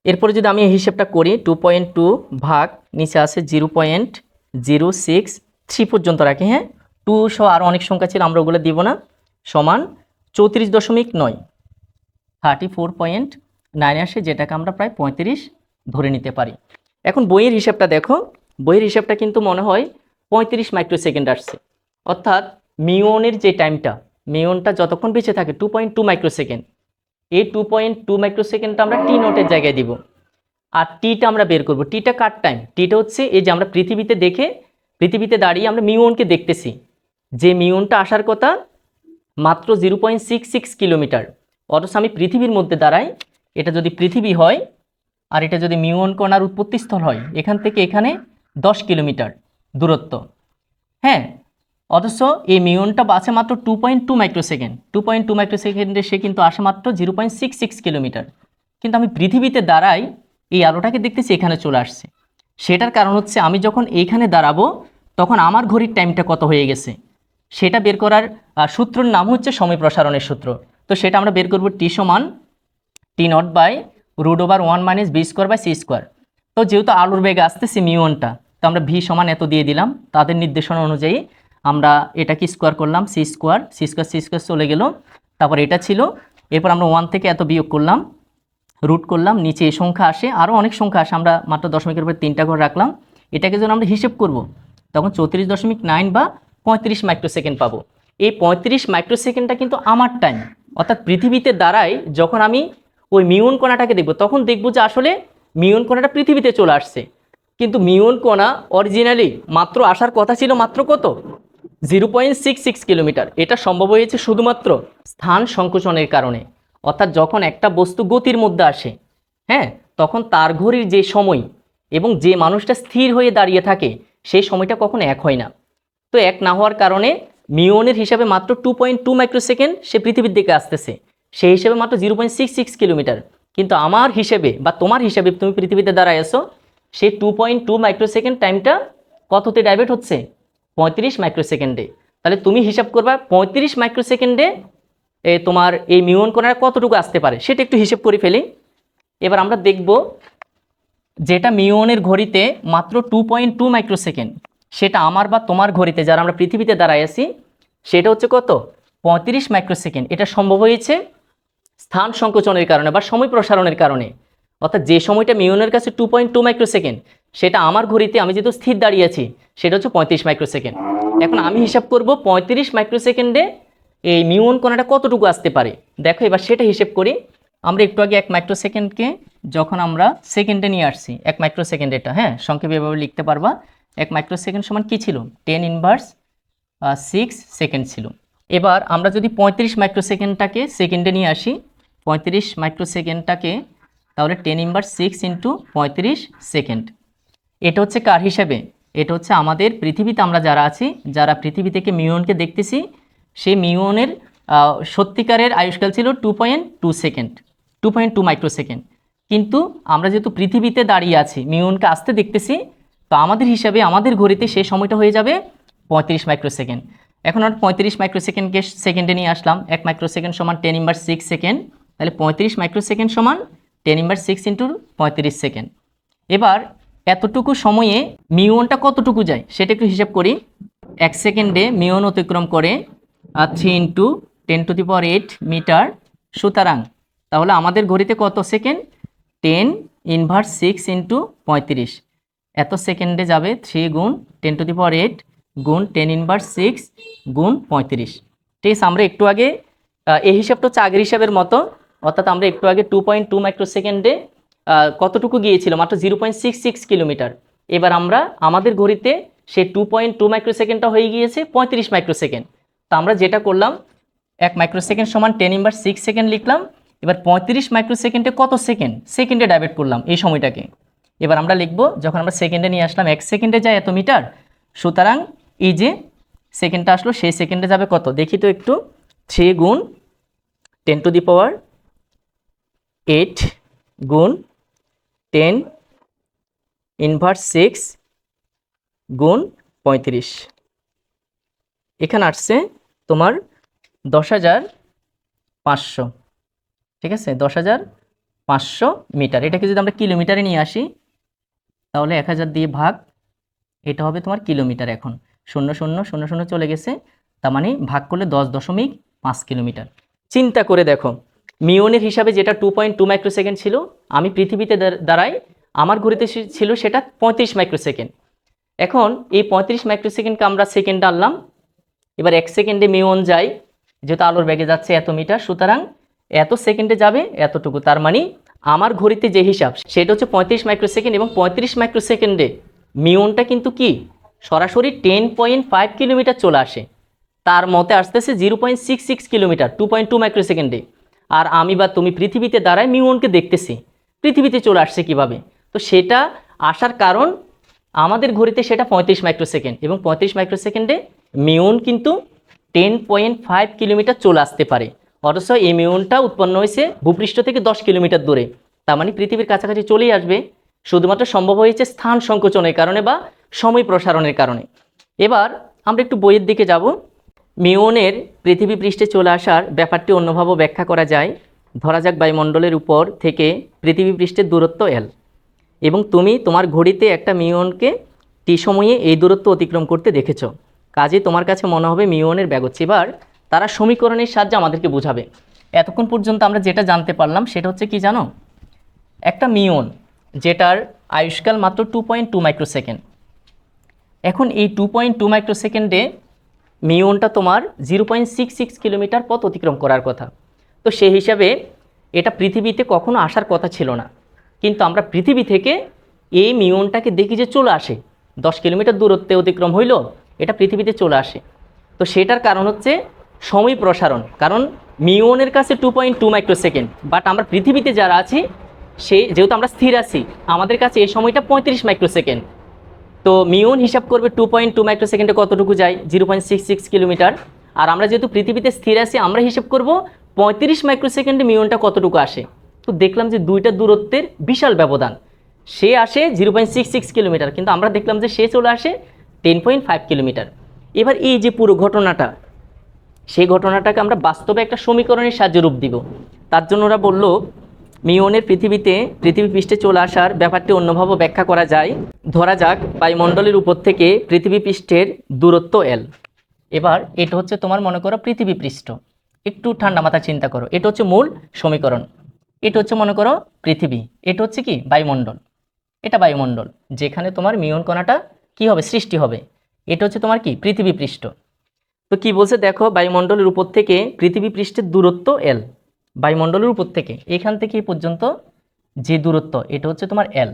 এরপরে যদি আমি এই হিসেবটা করি, 2.2 ভাগ নিচে আছে 0.063 পর্যন্ত রাখি, হ্যাঁ, 2 সহ আরও অনেক সংখ্যা ছিল আমরা ওগুলো দিব না, সমান 34.9, 34.9 আসে, যেটাকে আমরা প্রায় 35 ধরে নিতে পারি। এখন বইয়ের হিসাবটা দেখো, বইয়ের হিসাবটা কিন্তু মনে হয় 35 মাইক্রোসেকেন্ড আসছে। অর্থাৎ মিউনের যে টাইমটা, মিউনটা যতক্ষণ বেঁচে থাকে 2.2 মাইক্রোসেকেন্ড, এই 2.2 মাইক্রোসেকেন্ডটা আমরা টি নটের জায়গায় দিব, আর টিটা আমরা বের করব। টিটা কার টাইম? টিটা হচ্ছে এই যে আমরা পৃথিবীতে দাঁড়িয়ে আমরা মিউনকে দেখতেছি, যে মিউনটা আসার কথা মাত্র 0.66 কিলোমিটার। অথচ আমি পৃথিবীর মধ্যে দাঁড়াই, এটা যদি পৃথিবী হয় আর এটা যদি মিউন কণার উৎপত্তিস্থল হয়, এখান থেকে এখানে 10 কিলোমিটার দূরত্ব। হ্যাঁ, অথচ এই মিউনটা আছে মাত্র 2.2 মাইক্রোসেকেন্ড। 2.2 মাইক্রোসেকেন্ডে সে কিন্তু আসে মাত্র 0.66 কিলোমিটার। কিন্তু আমি পৃথিবীতে দাঁড়াই, এই আলোটাকে দেখতেছি এখানে চলে আসছে। সেটার কারণ হচ্ছে আমি যখন এইখানে দাঁড়াবো তখন আমার ঘড়ির টাইমটা কত হয়ে গেছে সেটা বের করার সূত্রের নাম হচ্ছে সময় প্রসারণের সূত্র। তো সেটা আমরা বের করব টি সমান T0/√1 - b²/c²। তো যেহেতু আলোর বেগে আসতেছে মিউনটা, তো আমরা ভি সমান এত দিয়ে দিলাম। তাদের নির্দেশনা অনুযায়ী আমরা এটাকে স্কোয়ার করলাম, c² চলে গেল। তারপর এটা ছিল, এরপর আমরা 1 থেকে এত বিয়োগ করলাম, রুট করলাম, নিচে এই সংখ্যা আসে, আরও অনেক সংখ্যা আসে, আমরা মাত্র দশমিকের উপরে 3টা ঘর রাখলাম। এটাকে যখন আমরা হিসেব করব তখন 34.9 বা 35 মাইক্রোসেকেন্ড পাবো। এই 35 মাইক্রোসেকেন্ডটা কিন্তু আমার টাইম, অর্থাৎ পৃথিবীতে দাঁড়াই যখন আমি ওই মিউন কণাটাকে দেখব তখন দেখব যে আসলে মিউন কণাটা পৃথিবীতে চলে আসছে। কিন্তু মিউন কণা অরিজিনালি মাত্র আসার কথা ছিল মাত্র কত, 0.66 কিলোমিটার। এটা সম্ভব হয়েছে শুধুমাত্র স্থান সংকোচনের কারণে। অর্থাৎ যখন একটা বস্তু গতির মধ্যে আসে, হ্যাঁ, তখন তার ঘড়ির যে সময় এবং যে মানুষটা স্থির হয়ে দাঁড়িয়ে থাকে সেই সময়টা কখনো এক হয় না। তো এক না হওয়ার কারণে মিউনের হিসাবে মাত্র 2.2 মাইক্রোসেকেন্ড সে পৃথিবীর দিকে আসতেছে, সেই হিসেবে মাত্র 0.66 কিলোমিটার। কিন্তু আমার হিসেবে বা তোমার হিসেবে তুমি পৃথিবীতে দাঁড়ায় আসো, সেই 2.2 মাইক্রোসেকেন্ড টাইমটা কততে ডাইভার্ট হচ্ছে, 35 মাইক্রোসেকেন্ডে। তাহলে তুমি হিসাব করবা 35 মাইক্রোসেকেন্ডে তোমার এই মিউন কণাটা কতটুকু আসতে পারে সেটা একটু হিসেব করে ফেলি। এবার আমরা দেখব যেটা মিউনের ঘড়িতে মাত্র 2.2 মাইক্রোসেকেন্ড, সেটা আমার বা তোমার ঘড়িতে যারা আমরা পৃথিবীতে দাঁড়ায় আছি সেটা হচ্ছে কত, 35 মাইক্রোসেকেন্ড। এটা সম্ভব হয়েছে স্থান সংকোচনের কারণে বা সময় প্রসারণের কারণে। অর্থাৎ যে সময়টা মিউনের কাছে 2.2 মাইক্রোসেকেন্ড, সেটা আমার ঘড়িতে আমি যেহেতু স্থির দাঁড়িয়ে আছি সেটা হচ্ছে 35 মাইক্রোসেকেন্ড। এখন আমি হিসাব করব 35 মাইক্রোসেকেন্ডে এই মিউন কণাটা কতটুকু আসতে পারে। দেখো এবার সেটা হিসেব করি। আমরা একটু আগে 1 মাইক্রোসেকেন্ডকে যখন আমরা সেকেন্ডে নিয়ে আসছি, 1 মাইক্রোসেকেন্ড, এটা হ্যাঁ সংক্ষেপে এভাবে লিখতে পারবা। 1 মাইক্রোসেকেন্ড সমান কী ছিল, 10⁻6 সেকেন্ড ছিল। এবার আমরা যদি 35 মাইক্রোসেকেন্ডটাকে সেকেন্ডে নিয়ে আসি, 35 মাইক্রোসেকেন্ডটাকে, তাহলে 10⁻6 × 35 সেকেন্ড। এটা হচ্ছে কার হিসাবে, এটা হচ্ছে আমাদের পৃথিবীতে আমরা যারা আছি, যারা পৃথিবী থেকে মিউনকে দেখতেছি, সেই মিউনের সত্যিকারের আয়ুষ্কাল ছিল 2.2 সেকেন্ড, 2.2 মাইক্রোসেকেন্ড। কিন্তু আমরা যেহেতু পৃথিবীতে দাঁড়িয়ে আছি, মিউনকে আসতে দেখতেছি, তো আমাদের হিসাবে আমাদের ঘড়িতে সেই সময়টা হয়ে যাবে 35 মাইক্রোসেকেন্ড। এখন আমরা 35 মাইক্রোসেকেন্ডকে সেকেন্ডে নিয়ে আসলাম। 1 মাইক্রোসেকেন্ড সমান 10⁻6 সেকেন্ড, তাহলে 35 মাইক্রোসেকেন্ড সমান 10⁻6 × 35 সেকেন্ড। এবার এতটুকু সময়ে মিউনটা কতটুকু যায় সেটা একটু হিসাব করি। 1 সেকেন্ডে মিউন অতিক্রম করে 3 × 10⁸ মিটার। সুতরাং তাহলে আমাদের ঘড়িতে কত সেকেন্ড, 10⁻6 × 35। এত সেকেন্ডে যাবে 3 × 10⁸ গুণ 10⁻6 গুণ 35। ঠিক আছে, আমরা একটু আগে এই হিসাবটা হচ্ছে আগের হিসাবের মতো, অর্থাৎ আমরা একটু আগে 2.2 মাইক্রোসেকেন্ডে কতটুকু গিয়েছিল, মাত্র 0.66 কিলোমিটার। এবার আমরা আমাদের ঘড়িতে সেই 2.2 মাইক্রোসেকেন্ডটা হয়ে গিয়েছে 35 মাইক্রোসেকেন্ড। তো আমরা যেটা করলাম, 1 মাইক্রোসেকেন্ড সমান 10⁻6 সেকেন্ড লিখলাম। এবার 35 মাইক্রোসেকেন্ডে কত সেকেন্ড, সেকেন্ডে ডাইভার্ট করলাম এই সময়টাকে। এবার আমরা লিখব, যখন আমরা সেকেন্ডে নিয়ে আসলাম, 1 সেকেন্ডে যায় এত মিটার। সুতরাং এই যে সেকেন্ডটা আসলো সেই সেকেন্ডে যাবে কত দেখি তো একটু, 3 × 10⁸ গুণ 10⁻6 গুণ 35। এখানে আসছে তোমার 10,500। ঠিক আছে, 10,500 মিটার। এটাকে যদি আমরা কিলোমিটারে নিয়ে আসি তাহলে 1000 দিয়ে ভাগ, এটা হবে তোমার কিলোমিটার। এখন 0,0,0,0 চলে গেছে, তার মানে ভাগ করলে 10.5 কিলোমিটার। চিন্তা করে দেখো, মিউনের হিসাবে যেটা 2.2 মাইক্রোসেকেন্ড ছিল, আমি পৃথিবীতে দাঁড়াই, আমার ঘড়িতে ছিল সেটা 35 মাইক্রোসেকেন্ড। এখন এই 35 মাইক্রোসেকেন্ডকে আমরা সেকেন্ডে আনলাম। এবার 1 সেকেন্ডে মিউন যায়, যেহেতু আলোর বেগে যাচ্ছে এত মিটার, সুতরাং এত সেকেন্ডে যাবে এতটুকু। তার মানে আমার ঘড়িতে যে হিসাব সেটা হচ্ছে 35 মাইক্রোসেকেন্ড, এবং 35 মাইক্রোসেকেন্ডে মিউনটা কিন্তু কি সরাসরি 10.5 কিলোমিটার চলে আসে। তার মতে আসতেছে 0.66 কিলোমিটার 2.2 মাইক্রোসেকেন্ডে। আর আমি বা তুমি পৃথিবীতে দাঁড়ায় মিউনকে দেখতেছি, পৃথিবীতে চলে আসছে কিভাবে? তো সেটা আসার কারণ আমাদের ঘড়িতে সেটা 35 মাইক্রোসেকেন্ড, এবং 35 মাইক্রোসেকেন্ডে মিউন কিন্তু 10.5 কিলোমিটার চলে আসতে পারে। অথচ এই মিউনটা উৎপন্ন হয়েছে ভূপৃষ্ঠ থেকে 10 কিলোমিটার দূরে, তার মানে পৃথিবীর কাছাকাছি চলেই আসবে। শুধুমাত্র সম্ভব হয়েছে স্থান সংকোচনের কারণে বা সময় প্রসারণের কারণে। এবার আমরা একটু বইয়ের দিকে যাব। মিউনের পৃথিবী পৃষ্ঠে চলে আসার ব্যাপারটি অন্যভাবে ব্যাখ্যা করা যায়। ধরা যাক বায়ুমণ্ডলের উপর থেকে পৃথিবী পৃষ্ঠের দূরত্ব এল, এবং তুমি তোমার ঘড়িতে একটা মিউনকে টি সময়ে এই দূরত্ব অতিক্রম করতে দেখেছো। কাজে তোমার কাছে মনে হবে মিউনের বেগ হচ্ছে। এবার তারা সমীকরণের সাহায্যে আমাদেরকে বোঝাবে। এতক্ষণ পর্যন্ত আমরা যেটা জানতে পারলাম সেটা হচ্ছে কি জানো, একটা মিউন যেটার আয়ুষ্কাল মাত্র 2.2 মাইক্রোসেকেন্ড। এখন এই 2.2 মাইক্রোসেকেন্ডে মিউনটা তোমার 0.66 কিলোমিটার পথ অতিক্রম করার কথা। তো সেই হিসাবে এটা পৃথিবীতে কখনো আসার কথা ছিল না, কিন্তু আমরা পৃথিবী থেকে এই মিউনটাকে দেখি যে চলে আসে। 10 কিলোমিটার দূরত্বে অতিক্রম হইল, এটা পৃথিবীতে চলে আসে। তো সেটার কারণ হচ্ছে সময় প্রসারণ। কারণ মিউনের কাছে 2.2 মাইক্রোসেকেন্ড, বাট আমরা পৃথিবীতে যারা আছি যেহেতু আমরা স্থির আছি, আমাদের কাছে এই সময়টা 35 মাইক্রোসেকেন্ড। তো মিউন হিসাব করবে 2.2 মাইক্রোসেকেন্ডে কতটুকু যায়, 0.66 কিলোমিটার। আর আমরা যেহেতু পৃথিবীতে স্থির আছি, আমরা হিসাব করব 35 মাইক্রোসেকেন্ডে মিউনটা কতটুকু আসে। তো দেখলাম যে দুইটা দূরত্বের বিশাল ব্যবধান। সে আসে 0.66 কিলোমিটার, কিন্তু আমরা দেখলাম যে সে চলে আসে 10.5 কিলোমিটার। এবার এই যে পুরো ঘটনাটা, সেই ঘটনাটাকে আমরা বাস্তবে একটা সমীকরণের সাহায্যে রূপ দিব। তার জন্য ওরা বলল মিউনের পৃথিবী পৃষ্ঠে চলে আসার ব্যাপারটি অন্যভাবে ব্যাখ্যা করা যায়। ধরা যাক বায়ুমণ্ডলের উপর থেকে পৃথিবী পৃষ্ঠের দূরত্ব এল। এবার এটা হচ্ছে তোমার মনে করো পৃথিবী পৃষ্ঠ। একটু ঠান্ডা মাথায় চিন্তা করো, এটা হচ্ছে মূল সমীকরণ। এটা হচ্ছে মনে করো পৃথিবী, এটা হচ্ছে কি বায়ুমণ্ডল। এটা বায়ুমণ্ডল যেখানে তোমার মিউন কণাটা কি হবে, সৃষ্টি হবে। এটা হচ্ছে তোমার কি পৃথিবী পৃষ্ঠ। তো কি বলছে দেখো, বায়ুমণ্ডলের উপর থেকে পৃথিবী পৃষ্ঠের দূরত্ব এল। বায়ুমণ্ডলের উপর থেকে এখান থেকে এই পর্যন্ত যে দূরত্ব, এটা হচ্ছে তোমার এল।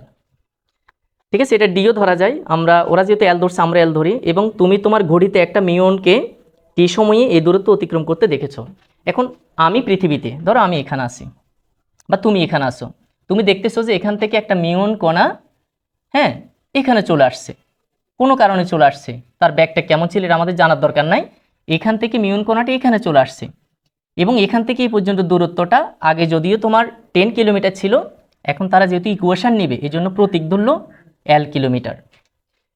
ঠিক আছে, এটা ডিও ধরা যায়। ওরা যেহেতু এল ধরছে, আমরা এল ধরি। এবং তুমি তোমার ঘড়িতে একটা মিউনকে টি সময়ে এই দূরত্ব অতিক্রম করতে দেখেছো। এখন আমি পৃথিবীতে, ধরো আমি এখানে আসি বা তুমি এখানে আসো, তুমি দেখতেছো যে এখান থেকে একটা মিউন কণা হ্যাঁ এখানে চলে আসছে, কোনো কারণে চলে আসছে। তার ব্যাগটা কেমন ছিল এটা আমাদের জানার দরকার নাই। এখান থেকে মিউন কণাটি এখানে চলে আসছে, এবং এখান থেকে এই পর্যন্ত দূরত্বটা আগে যদিও তোমার 10 কিলোমিটার ছিল, এখন তারা যেহেতু ইকুয়েশন নেবে এই জন্য প্রতীক ধরল এল কিলোমিটার।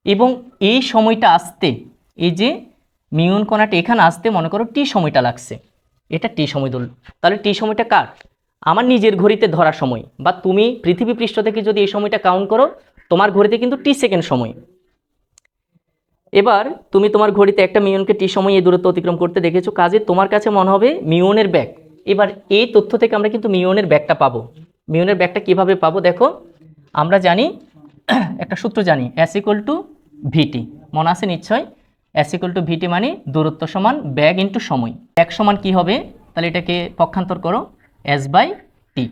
এবং এই সময়টা আসতে, এই যে মিউন কণাটি এখানে আসতে মনে করো টি সময়টা লাগছে, এটা টি সময় ধরল। তাহলে টি সময়টা কার, আমার নিজের ঘড়িতে ধরা সময়। বা তুমি পৃথিবী পৃষ্ঠ থেকে যদি এই সময়টা কাউন্ট করো, তোমার ঘড়িতে কিন্তু টি সেকেন্ড সময়। এবার তুমি তোমার ঘড়িতে একটা মিউনকে টি সময় এই দূরত্ব অতিক্রম করতে দেখেছো, কাজে তোমার কাছে মনে হবে মিউনের ব্যাগ। এবার এই তথ্য থেকে আমরা কিন্তু মিউনের ব্যাগটা পাবো। মিউনের ব্যাগটা কিভাবে পাবো দেখো, আমরা জানি একটা সূত্র জানি, এস ইকুয়াল টু ভিটি, মনে আছে নিশ্চয়। এস ইকুয়াল টু ভিটি মানে দূরত্ব সমান ব্যাগ ইন্টু সময়। ব্যাগ সমান কি হবে, তাহলে এটাকে পক্ষান্তর করো, এস বাই টি।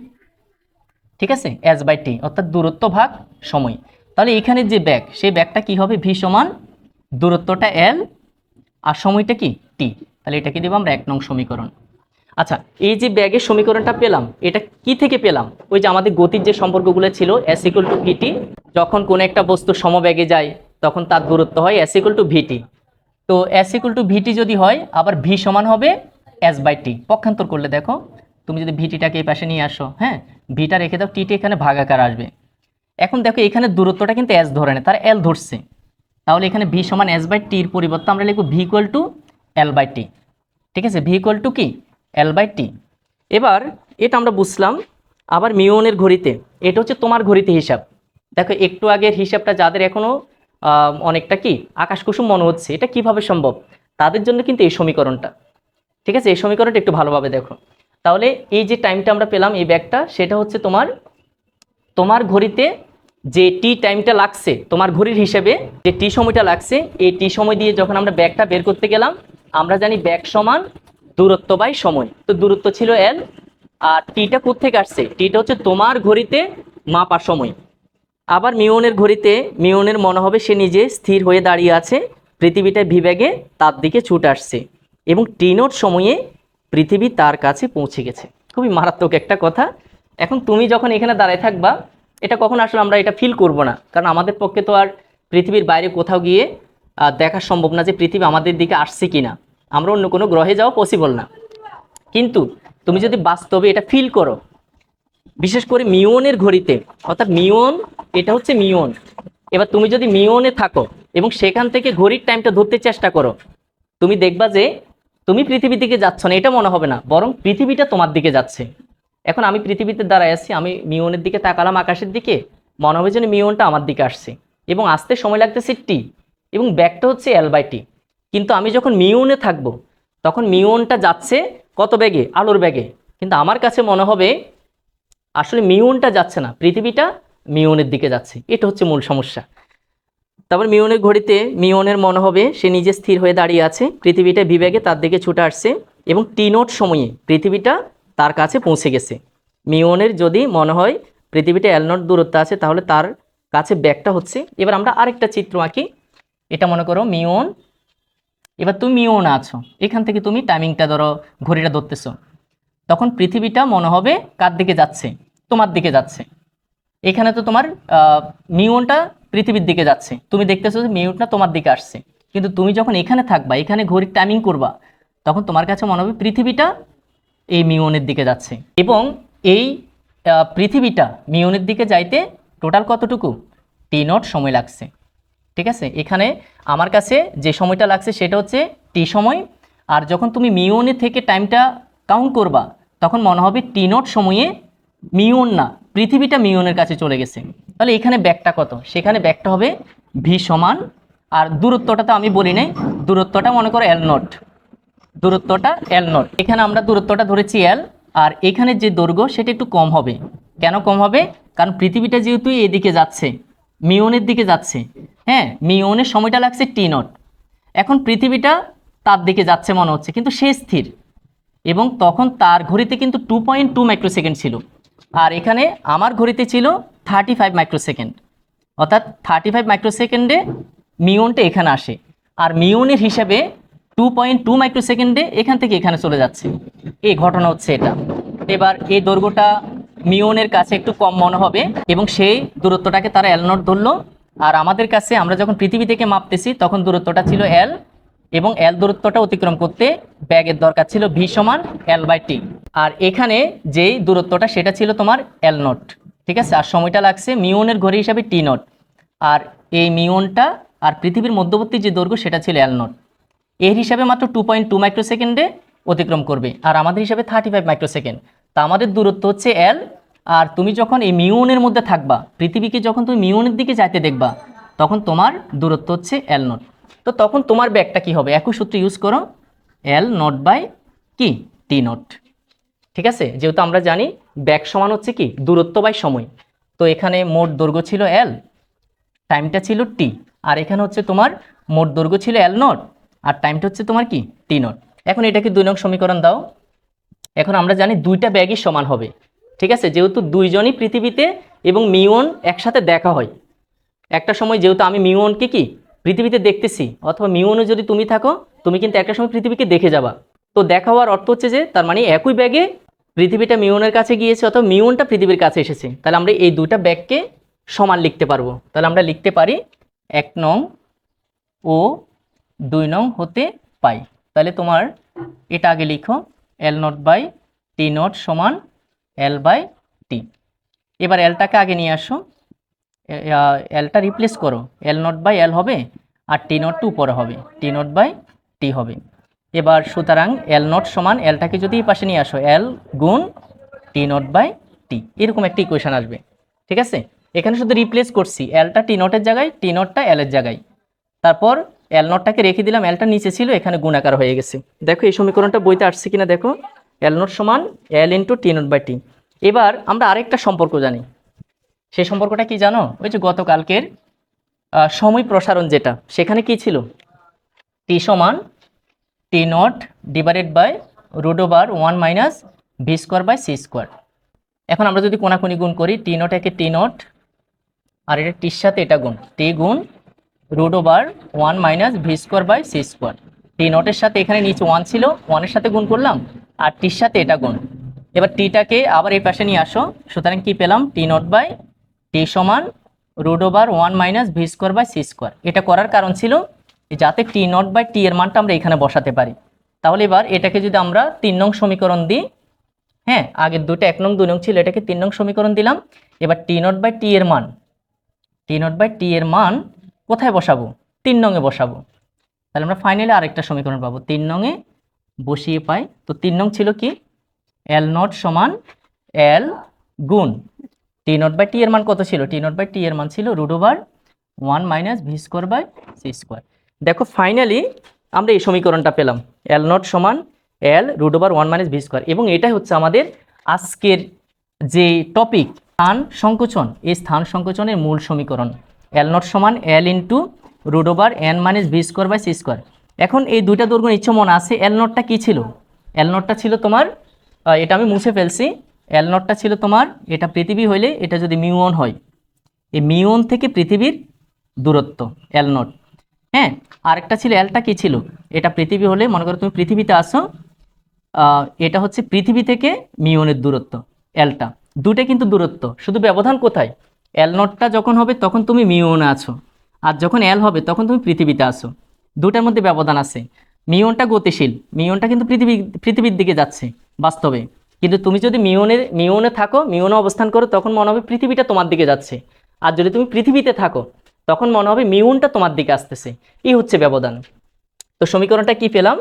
ঠিক আছে, এস বাই টি অর্থাৎ দূরত্ব ভাগ সময়। তাহলে এখানে যে ব্যাগ, সেই ব্যাগটা কি হবে, ভি সমান দূরত্বটা এল আর সময়টা কি টি। তাহলে এটাকে দেবো আমরা 1 নং সমীকরণ। আচ্ছা, এই যে ব্যাগের সমীকরণটা পেলাম, এটা কি থেকে পেলাম, ওই যে আমাদের গতির যে সম্পর্কগুলো ছিল, এস ইকুয়াল টু ভিটি। যখন কোনো একটা বস্তু সমবেগে যায় তখন তার দূরত্ব হয় এস ইকুয়াল টু ভিটি। তো এস ইকুয়াল টু ভিটি যদি হয়, আবার ভি সমান হবে এস বাই টি। পক্ষান্তর করলে দেখো, তুমি যদি ভিটিটাকে এই পাশে নিয়ে আসো, হ্যাঁ ভিটা রেখে দাও, টিটি এখানে ভাগাকার আসবে। এখন দেখো এখানে দূরত্বটা কিন্তু এস ধরে না, তার এল ধরছে। তাহলে এখানে ভি সমান এস বাই টির পরিবর্তে আমরা লিখব V equal to L by T. ঠিক আছে, ভি ইকুয়াল টু কি এল বাই টি। এবার এটা আমরা বুঝলাম। আবার মিউনের ঘড়িতে, এটা হচ্ছে তোমার ঘড়িতে হিসাব। দেখো একটু আগের হিসাবটা যাদের এখনও অনেকটা কি আকাশ কুসুম মনে হচ্ছে, এটা কিভাবে সম্ভব, তাদের জন্য কিন্তু এই সমীকরণটা। ঠিক আছে, এই সমীকরণটা একটু ভালোভাবে দেখো। তাহলে এই যে টাইমটা আমরা পেলাম, এই ব্যাগটা, সেটা হচ্ছে তোমার ঘড়িতে যে টি টাইমটা লাগছে, তোমার ঘড়ির হিসেবে যে টি সময়টা লাগছে, এই টি সময় দিয়ে যখন আমরা ব্যাগটা বের করতে গেলাম, আমরা জানি ব্যাগ সমান দূরত্ব বাই সময়। তো দূরত্ব ছিল এল, আর টিটা কোত্থেকে আসছে, টিটা হচ্ছে তোমার ঘড়িতে মাপা সময়। আবার মিউনের ঘড়িতে, মিউনের মনে হবে সে নিজে স্থির হয়ে দাঁড়িয়ে আছে, পৃথিবীটা ভি ব্যাগে তার দিকে ছুটে আসছে। এবং টি নট সময়ে পৃথিবী তার কাছে পৌঁছে গেছে। খুবই মারাত্মক একটা কথা। এখন তুমি যখন এখানে দাঁড়ায় থাকবা, এটা কখন আসলে আমরা এটা ফিল করব না, কারণ আমাদের পক্ষে তো আর পৃথিবীর বাইরে কোথাও গিয়ে দেখা সম্ভব না যে পৃথিবী আমাদের দিকে আসছে কিনা, আমরা অন্য কোনো গ্রহে যাওয়া পসিবল না। কিন্তু তুমি যদি বাস্তবে এটা ফিল করো, বিশেষ করে মিওনের ঘড়িতে, অর্থাৎ মিওন, এটা হচ্ছে মিওন। এবার তুমি যদি মিওনে থাকো এবং সেখান থেকে ঘড়ির টাইমটা ধরতে চেষ্টা করো, তুমি দেখবা যে তুমি পৃথিবীর দিকে যাচ্ছ না, এটা মনে হবে না, বরং পৃথিবীটা তোমার দিকে যাচ্ছে। এখন আমি পৃথিবীতে দাঁড়ায় আছি, আমি মিওনের দিকে তাকালাম, আকাশের দিকে, মনে হবে যেন মিওনটা আমার দিকে আসছে এবং আসতে সময় লাগতেছে টি, এবং ব্যাগটা হচ্ছে L/T। কিন্তু আমি যখন মিওনে থাকবো তখন মিওনটা যাচ্ছে কত বেগে? আলোর বেগে। কিন্তু আমার কাছে মনে হবে আসলে মিওনটা যাচ্ছে না, পৃথিবীটা মিওনের দিকে যাচ্ছে। এটা হচ্ছে মূল সমস্যা। তারপর মিওনের ঘড়িতে মিওনের মনে হবে সে নিজে স্থির হয়ে দাঁড়িয়ে আছে, পৃথিবীটা বিবেগে তার দিকে ছুটে আসছে এবং টি নট সময়ে পৃথিবীটা তার কাছে পৌঁছে গেছে। মিওনের যদি মনে হয় পৃথিবীটা L নট দূরত্ব আছে, তাহলে তার কাছে ব্যাগটা হচ্ছে। এবার আমরা আরেকটা চিত্র আঁকি। এটা মনে করো মিওন। এবার তুমি মিওন আছো, এখান থেকে তুমি টাইমিংটা ধরো, ঘড়িটা ধরতেছো, তখন পৃথিবীটা মনে হবে কার দিকে যাচ্ছে? তোমার দিকে যাচ্ছে। এখানে তো তোমার মিউনটা পৃথিবীর দিকে যাচ্ছে, তুমি দেখতেছো যে মিউনটা তোমার দিকে আসছে। কিন্তু তুমি যখন এখানে থাকবা, এখানে ঘড়ির টাইমিং করবা, তখন তোমার কাছে মনে হবে পৃথিবীটা এই মিউনের দিকে যাচ্ছে। এবং এই পৃথিবীটা মিউনের দিকে যাইতে টোটাল কতটুকু? টি নট সময় লাগছে। ঠিক আছে, এখানে আমার কাছে যে সময়টা লাগছে সেটা হচ্ছে টি সময়। আর যখন তুমি মিউনে থেকে টাইমটা কাউন্ট করবা, তখন মনে হবে টি নট সময়ে মিউন না, পৃথিবীটা মিউনের কাছে চলে গেছে। তাহলে এখানে ব্যাগটা কত? সেখানে ব্যাগটা হবে ভি সমান, আর দূরত্বটা তো আমি বলি নাই, দূরত্বটা মনে করো L নট, দূরত্বটা L নট। এখানে আমরা দূরত্বটা ধরেছি L, আর এখানে যে দৈর্ঘ্য সেটা একটু কম হবে। কেন কম হবে? কারণ পৃথিবীটা যেহেতু এদিকে যাচ্ছে, মিওনের দিকে যাচ্ছে, হ্যাঁ, মিওনের সময়টা লাগছে টি নট। এখন পৃথিবীটা তার দিকে যাচ্ছে মনে হচ্ছে, কিন্তু সে স্থির, এবং তখন তার ঘড়িতে কিন্তু 2.2 মাইক্রোসেকেন্ড ছিল, আর এখানে আমার ঘড়িতে ছিল 35 মাইক্রোসেকেন্ড। অর্থাৎ 35 মাইক্রোসেকেন্ডে মিওনটা এখানে আসে, আর মিওনের হিসাবে 2.2 মাইক্রোসেকেন্ডে এখান থেকে এখানে চলে যাচ্ছে। এই ঘটনা হচ্ছে এটা। এবার এই দৈর্ঘ্যটা মিওনের কাছে একটু কম মনে হবে, এবং সেই দূরত্বটাকে তারা L নট ধরলো। আর আমাদের কাছে, আমরা যখন পৃথিবী থেকে মাপতেছি, তখন দূরত্বটা ছিল L, এবং L দূরত্বটা অতিক্রম করতে ব্যাগের দরকার ছিল ভি সমান L/T। আর এখানে যেই দূরত্বটা সেটা ছিল তোমার L নট। ঠিক আছে, আর সময়টা লাগছে মিওনের ঘড়ি হিসাবে টি নট, আর এই মিওনটা আর পৃথিবীর মধ্যবর্তী যে দৈর্ঘ্য সেটা ছিল L নট। এর হিসাবে মাত্র 2.2 মাইক্রোসেকেন্ডে অতিক্রম করবে, আর আমাদের হিসাবে 35 মাইক্রোসেকেন্ড। তা আমাদের দূরত্ব হচ্ছে L। আর তুমি যখন এই মিওনের মধ্যে থাকবা, পৃথিবীকে যখন তুমি মিওনের দিকে যাইতে দেখবা, তখন তোমার দূরত্ব হচ্ছে L নট। তো তখন তোমার ব্যাগটা কি হবে? একই সূত্র ইউজ করো, L নট বাই কি টি নট। ঠিক আছে, যেহেতু আমরা জানি ব্যাগ সমান হচ্ছে কি দূরত্ব বাই সময়। তো এখানে মোট দৈর্ঘ্য ছিল L, টাইমটা ছিল টি, আর এখানে হচ্ছে তোমার মোট দৈর্ঘ্য ছিল L নট, আর টাইমটা হচ্ছে তোমার কি টি নট। এখন এটাকে 2 নং সমীকরণ দাও। এখন আমরা জানি দুইটা ব্যাগই সমান হবে। ঠিক আছে, যেহেতু দুইজনই পৃথিবীতে এবং মিওন একসাথে দেখা হয়। একটা সময় যেহেতু আমি মিওনকে কি পৃথিবীতে দেখতেছি, অথবা মিওনে যদি তুমি থাকো, তুমি কিন্তু একটা সময় পৃথিবীকে দেখে যাবা। তো দেখা হওয়ার অর্থ হচ্ছে যে তার মানে একই ব্যাগে পৃথিবীটা মিওনের কাছে গিয়েছে, অথবা মিওনটা পৃথিবীর কাছে এসেছে। তাহলে আমরা এই দুইটা ব্যাগকে সমান লিখতে পারবো। তাহলে আমরা লিখতে পারি 1 নং ও 2 নং হতে পাই। তাহলে তোমার এটা আগে লিখো, L nought by T nought সমান L/T। এবার Lটাকে আগে নিয়ে আসো, Lটা রিপ্লেস করো, L নট বাই L হবে, আর টি নট উপরে হবে, টি নট বাই টি হবে। এবার সুতরাং L নট সমান, Lটাকে যদি এই পাশে নিয়ে আসো, L গুণ টি নট বাই টি, এরকম একটা ইকুয়েশন আসবে। ঠিক আছে, এখানে শুধু রিপ্লেস করছি, Lটা টি নটের জায়গায়, টি নটটা L এর জায়গায়। তারপর L নটটাকে রেখে দিলাম, Lটা নিচে ছিল, এখানে গুণাকার হয়ে গেছে। দেখো এই সমীকরণটা বইতে আসছে কিনা দেখো, L নট সমান L into T naught by T. এবার আমরা আরেকটা সম্পর্ক জানি, সেই সম্পর্কটা কি জানো? ওই যে গতকালকের সময় প্রসারণ, যেটা সেখানে কি ছিল, টি সমান T naught divided by √1 minus V square by C square. এখন আমরা যদি কোনাকুনি গুণ করি, টি নট একে টি নট, আর এটা টির সাথে এটা গুণ, টি গুণ √1 minus V square by C square. T নটের সাথে এখানে নিচে 1 ছিল, 1-এর সাথে গুণ করলাম, আর টির সাথে এটা গুণ। এবার টিটাকে আবার এই পাশে নিয়ে আসো, সুতরাং কি পেলাম, টি নট বাই টি সমান √1 - v²/c²। এটা করার কারণ ছিল যাতে টি নট বাই টি এর মানটা আমরা এখানে বসাতে পারি। তাহলে এবার এটাকে যদি আমরা 3 নং সমীকরণ দিই, হ্যাঁ আগের দুটো 1 নং 2 নং ছিল, এটাকে 3 নং সমীকরণ দিলাম। এবার টি নট বাই টি এর মান, টি নট বাই টি এর মান কোথায় বসাবো, 3 নং এ বসাবো। তাহলে আমরা ফাইনালি আরেকটা সমীকরণ পাবো, 3 নং এ বসিয়ে পাই। তো 3 নং ছিল কি, এল নট সমান এল গুণ টি নট বাই টি এর মান কত ছিল, টি নট বাই টি এর মান ছিল √1 - v²/c²। দেখো ফাইনালি আমরা এই সমীকরণটা পেলাম, এল নট সমান এল √1 - v²। এবং এটাই হচ্ছে আমাদের আজকের যে টপিক স্থান সংকোচন, এই স্থান সংকোচনের মূল সমীকরণ, এল নট সমান এল ইন্টু √n - v²/c²। এখন এই দুইটা দৈর্ঘ্য নিশ্চয় মনে আছে, এল নটটা কি ছিল, এল নটটা ছিল তোমার, এটা আমি মুছে ফেলছি, এল নটটা ছিল তোমার, এটা পৃথিবী হইলে এটা যদি মিউ1 হয়, এই মিউ1 থেকে পৃথিবীর দূরত্ব এল নট। হ্যাঁ, আরেকটা ছিল এলটা কি ছিল, এটা পৃথিবী হলে মনে করো তুমি পৃথিবীতে আসো, এটা হচ্ছে পৃথিবী থেকে মিউ1-এর দূরত্ব এলটা, দুটো কিন্তু দূরত্ব, শুধু ব্যবধান কোথায়, এল নটটা যখন হবে তখন তুমি মিউ1-এ আছো, আর যখন এল হবে তখন তুমি পৃথিবীতে আসো, দুটার মধ্যে ব্যবধান আছে। মিউ1টা গতিশীল, মিউ1টা কিন্তু পৃথিবীর দিকে যাচ্ছে বাস্তবে, কিন্তু তুমি যদি মিউ1-এ থাকো, মিউ1-এ অবস্থান করো, তখন মনে হবে পৃথিবীটা তোমার দিকে যাচ্ছে, আর যদি তুমি পৃথিবীতে থাকো তখন মনে হবে মিউ1টা তোমার দিকে আসতেছে, এই হচ্ছে ব্যবধান। তো সমীকরণটা কি পেলাম,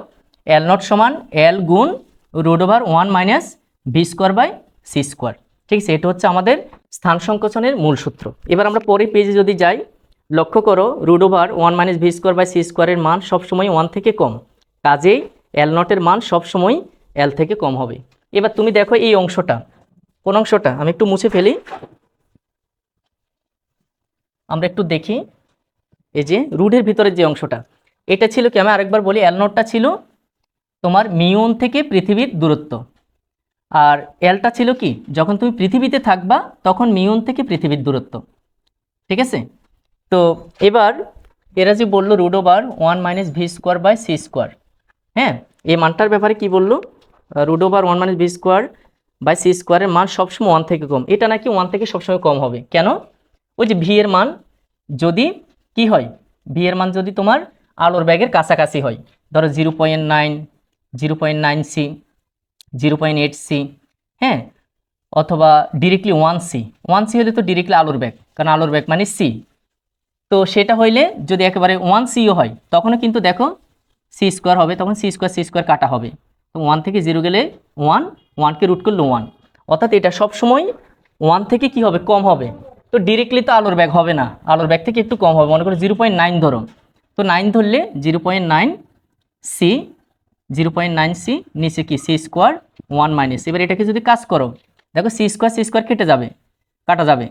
এল নট সমান এল গুণ √1 - v²/c²। ঠিক আছে, এটা হচ্ছে আমাদের স্থান সংকোচনের মূল সূত্র। এবার আমরা পরের পেজে যদি যাই, লক্ষ্য করো √1 - v²/c² এর মান সবসময় 1 থেকে কম, কাজেই এল নটের মান সবসময় এল থেকে কম হবে। এবার তুমি দেখো এই অংশটা, কোন অংশটা, আমি একটু মুছে ফেলি, আমরা একটু দেখি, এই যে রুটের ভিতরে যে অংশটা, এটা ছিল কি, আমি আরেকবার বলি, এল নটটা ছিল তোমার মিউ1 থেকে পৃথিবীর দূরত্ব, আর এলটা ছিল কি, যখন তুমি পৃথিবীতে থাকবা তখন মিউ1 থেকে পৃথিবীর দূরত্ব। ঠিক আছে, তো এবার এরা যে বললো √1 - v²/c², হ্যাঁ এই মানটার ব্যাপারে কি বললো, √1 - v²/c² এর মান সবসময় 1 থেকে কম, এটা নাকি 1 থেকে সবসময় কম হবে, কেন, ওই যে ভি এর মান যদি কি হয়, ভি এর মান যদি তোমার আলোর ব্যাগের কাছাকাছি হয়, ধরো 0.9, 0.9c, 0.8c, হ্যাঁ, অথবা ডিরেক্টলি 1c হলে তো ডিরেক্টলি আলোর ব্যাগ, কারণ আলোর ব্যাগ মানে সি, তো সেটা হইলে যদি একেবারে 1cও হয় তখনও কিন্তু দেখো c² হবে, তখন c² কাটা হবে, তো 1 থেকে 0 গেলে 1, 1কে রুট করলে 1, অর্থাৎ এটা সবসময় 1 থেকে কি হবে, কম হবে। তো ডিরেক্টলি তো আলোর ব্যাগ হবে না, আলোর ব্যাগ থেকে একটু কম হবে, মনে করো 0.9 ধরো, তো 9 ধরলে 0.9c, নিচে কি c², 1 - এবার এটাকে যদি কাজ করো, দেখো c² কেটে যাবে, কাটা যাবে,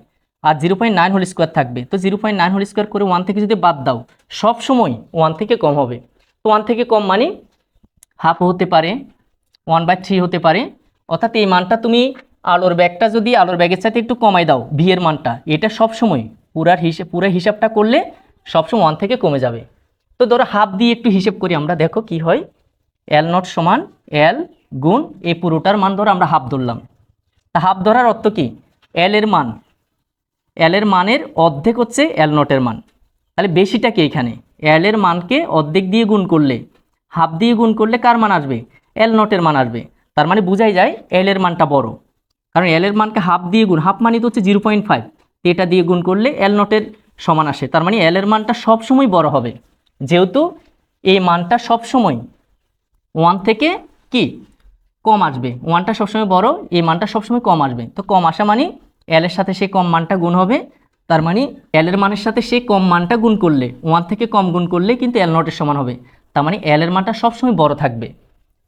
আর 0.9 হোল স্কোয়ার থাকবে, তো 0.9 হোল স্কোয়ার করে 1 থেকে যদি বাদ দাও, সব সময় 1 থেকে কম হবে। তো 1 থেকে কম মানে হাফ হতে পারে, 1/3 হতে পারে, অর্থাৎ এই মানটা তুমি আলোর ব্যাগটা যদি আলোর ব্যাগের সাথে একটু কমাই দাও, ভি এর মানটা, এটা সব সময় পুরা হিসাবটা করলে সবসময় 1 থেকে কমে যাবে। তো ধরো হাফ দিয়ে একটু হিসেব করি আমরা, দেখো কি হয়, এল নট সমান এল গুণ এই পুরোটার মান ধরো আমরা হাফ ধরলাম, তা হাফ ধরার অর্থ কি, এল এর মানের অর্ধেক হচ্ছে এল নটের মান, তাহলে বেশিটা কি, এখানে এল এর মানকে অর্ধেক দিয়ে গুণ করলে, হাফ দিয়ে গুণ করলে কার মান আসবে, এল নটের মান আসবে, তার মানে বোঝাই যায় এল এর মানটা বড়, কারণ এল এর মানকে হাফ দিয়ে গুণ, হাফ মানে তো হচ্ছে 0.5, এটা দিয়ে গুণ করলে এল নটের সমান আসে, তার মানে এল এর মানটা সবসময় বড় হবে, যেহেতু এই মানটা সবসময় 1 থেকে কি কম আসবে, 1টা সবসময় বড়, এই মানটা সবসময় কম আসবে, তো কম আসা মানে এল এর সাথে সেই কম মানটা গুণ হবে, তার মানে এল এর মানের সাথে সেই কম মানটা গুণ করলে, 1 থেকে কম গুণ করলে কিন্তু এল নটের সমান হবে, তার মানে এল এর মানটা সবসময় বড় থাকবে।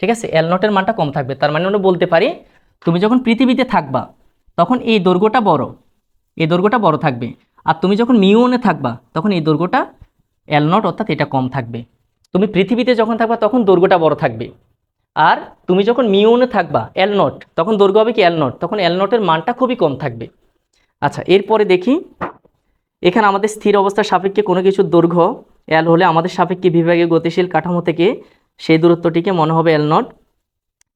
ঠিক আছে, এল নটের মানটা কম থাকবে, তার মানে আমরা বলতে পারি তুমি যখন পৃথিবীতে থাকবা তখন এই দৈর্ঘ্যটা বড় থাকবে, আর তুমি যখন মিউ1-এ থাকবা তখন এই দৈর্ঘ্যটা এল নট অর্থাৎ এটা কম থাকবে। তুমি পৃথিবীতে যখন থাকবা তখন দৈর্ঘ্যটা বড় থাকবে, আর তুমি যখন মিউ1-এ থাকবা এল নট, তখন দৈর্ঘ্য হবে কি এল নট, তখন এল নটের মানটা খুবই কম থাকবে। আচ্ছা, এরপরে দেখি, এখানে আমাদের স্থির অবস্থার সাপেক্ষে কোনো কিছুর দৈর্ঘ্য এল হলে আমাদের সাপেক্ষে বিভাগীয় গতিশীল কাঠামো থেকে সেই দূরত্বটিকে মনে হবে এল নট।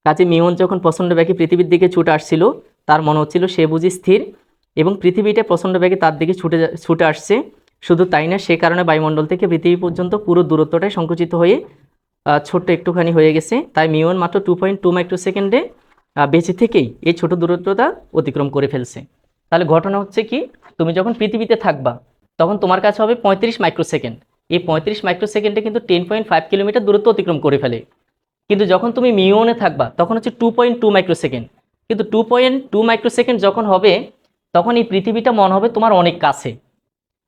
কাজে মিওন যখন প্রচণ্ড বেগে পৃথিবীর দিকে ছুটে আসছিল, তার মনে হচ্ছিল সে বুঝি স্থির, এবং পৃথিবীটা প্রচণ্ড বেগে তার দিকে ছুটে আসছে। শুধু তাই না, সে কারণে বায়ুমণ্ডল থেকে পৃথিবী পর্যন্ত পুরো দূরত্বটাই সংকুচিত হয়ে ছোট্ট একটুখানি হয়ে গেছে। তাই মিওন মাত্র 2.2 মাইক্রোসেকেন্ডে বেঁচে থেকেই এই ছোট দূরত্বটা অতিক্রম করে ফেলছে। তাহলে ঘটনা হচ্ছে কি, তুমি যখন পৃথিবীতে থাকবা তখন তোমার কাছে হবে 35 মাইক্রোসেকেন্ড। এই 35 মাইক্রোসেকেন্ডে কিন্তু 10.5 কিলোমিটার দূরত্ব অতিক্রম করে ফেলে। কিন্তু যখন তুমি মিওনে থাকবা তখন হচ্ছে 2.2 মাইক্রোসেকেন্ড। কিন্তু 2.2 মাইক্রোসেকেন্ড যখন হবে, তখন এই পৃথিবীটা মনে হবে তোমার অনেক কাছে।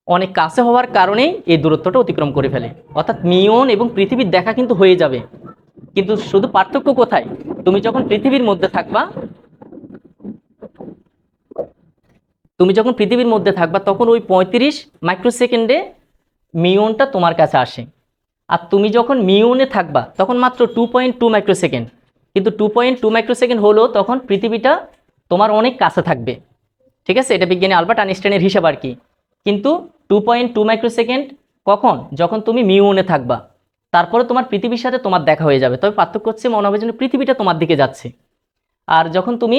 অনেক কাছে হওয়ার কারণেই এই দূরত্বটা অতিক্রম করে ফেলে। অর্থাৎ মিওন এবং পৃথিবীর দেখা কিন্তু হয়ে যাবে। কিন্তু শুধু পার্থক্য কোথায়, তুমি যখন পৃথিবীর মধ্যে থাকবা তখন ওই 35 মাইক্রোসেকেন্ডে মিওনটা তোমার কাছে আসে। আর তুমি যখন মিওনে থাকবা তখন মাত্র 2.2 মাইক্রোসেকেন্ড। কিন্তু 2.2 মাইক্রোসেকেন্ড হলেও তখন পৃথিবীটা তোমার অনেক কাছে থাকবে। ঠিক আছে, এটা বিজ্ঞানী আলবার্ট আইনস্টাইনের হিসাব আর কি। কিন্তু 2.2 মাইক্রোসেকেন্ড কখন, যখন তুমি মিওনে থাকবা, তারপরে তোমার পৃথিবীর সাথে তোমার দেখা হয়ে যাবে। তবে পার্থক্য হচ্ছে মনে হবে যেন পৃথিবীটা তোমার দিকে যাচ্ছে। আর যখন তুমি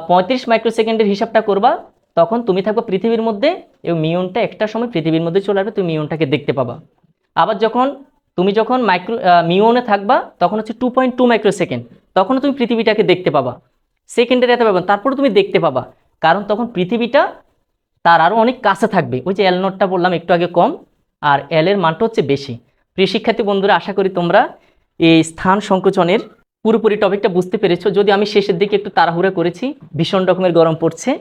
35 মাইক্রোসেকেন্ডের হিসাবটা করবা, তখন তুমি থাকবে পৃথিবীর মধ্যে এবং মিওনটা একটা সময় পৃথিবীর মধ্যে চলে আসবে, তুমি মিওনটাকে দেখতে পাবা। আবার তুমি যখন মিওনে থাকবা তখন হচ্ছে 2.2 মাইক্রোসেকেন্ড, তখন তুমি পৃথিবীটাকে দেখতে পাবা। সেকেন্ডের এত ব্যবধান, তারপরে তুমি দেখতে পাবা, কারণ তখন পৃথিবীটা তার আরও অনেক কাছে থাকবে। ওই যে এল নটটা বললাম একটু আগে কম, আর এল এর মানটা হচ্ছে বেশি। প্রিয় শিক্ষার্থী বন্ধুরা, আশা করি তোমরা এই স্থান সংকোচনের পুরোপুরি টপিকটা বুঝতে পেরেছো। যদি আমি শেষের দিকে একটু তাড়াহুড়া করেছি, ভীষণ রকমের গরম পড়ছে,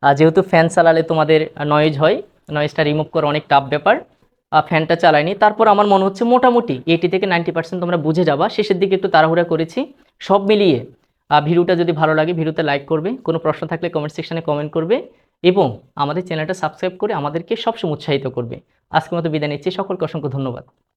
যেহেতু ফ্যান চালালে তোমাদের নয়েজ হয়, নয়েজটা রিমুভ করা অনেক টাফ ব্যাপার। ফ্যানটা চালাইনি, তারপর আমার মনে হচ্ছে মোটামুটি 80 থেকে 90% তোমরা বুঝে যাবা। শেষের দিকে একটু তাড়াহুড়া করেছি। সব মিলিয়ে ভিডিওটা যদি ভালো লাগে ভিডিওতে লাইক করবে, কোনো প্রশ্ন থাকলে কমেন্ট সেকশনে কমেন্ট করবে, এবং আমাদের চ্যানেলটা সাবস্ক্রাইব করে আমাদেরকে সবসময় উৎসাহিত করবে। আজকের মতো বিদায় নিচ্ছি, সকলকে অসংখ্য ধন্যবাদ।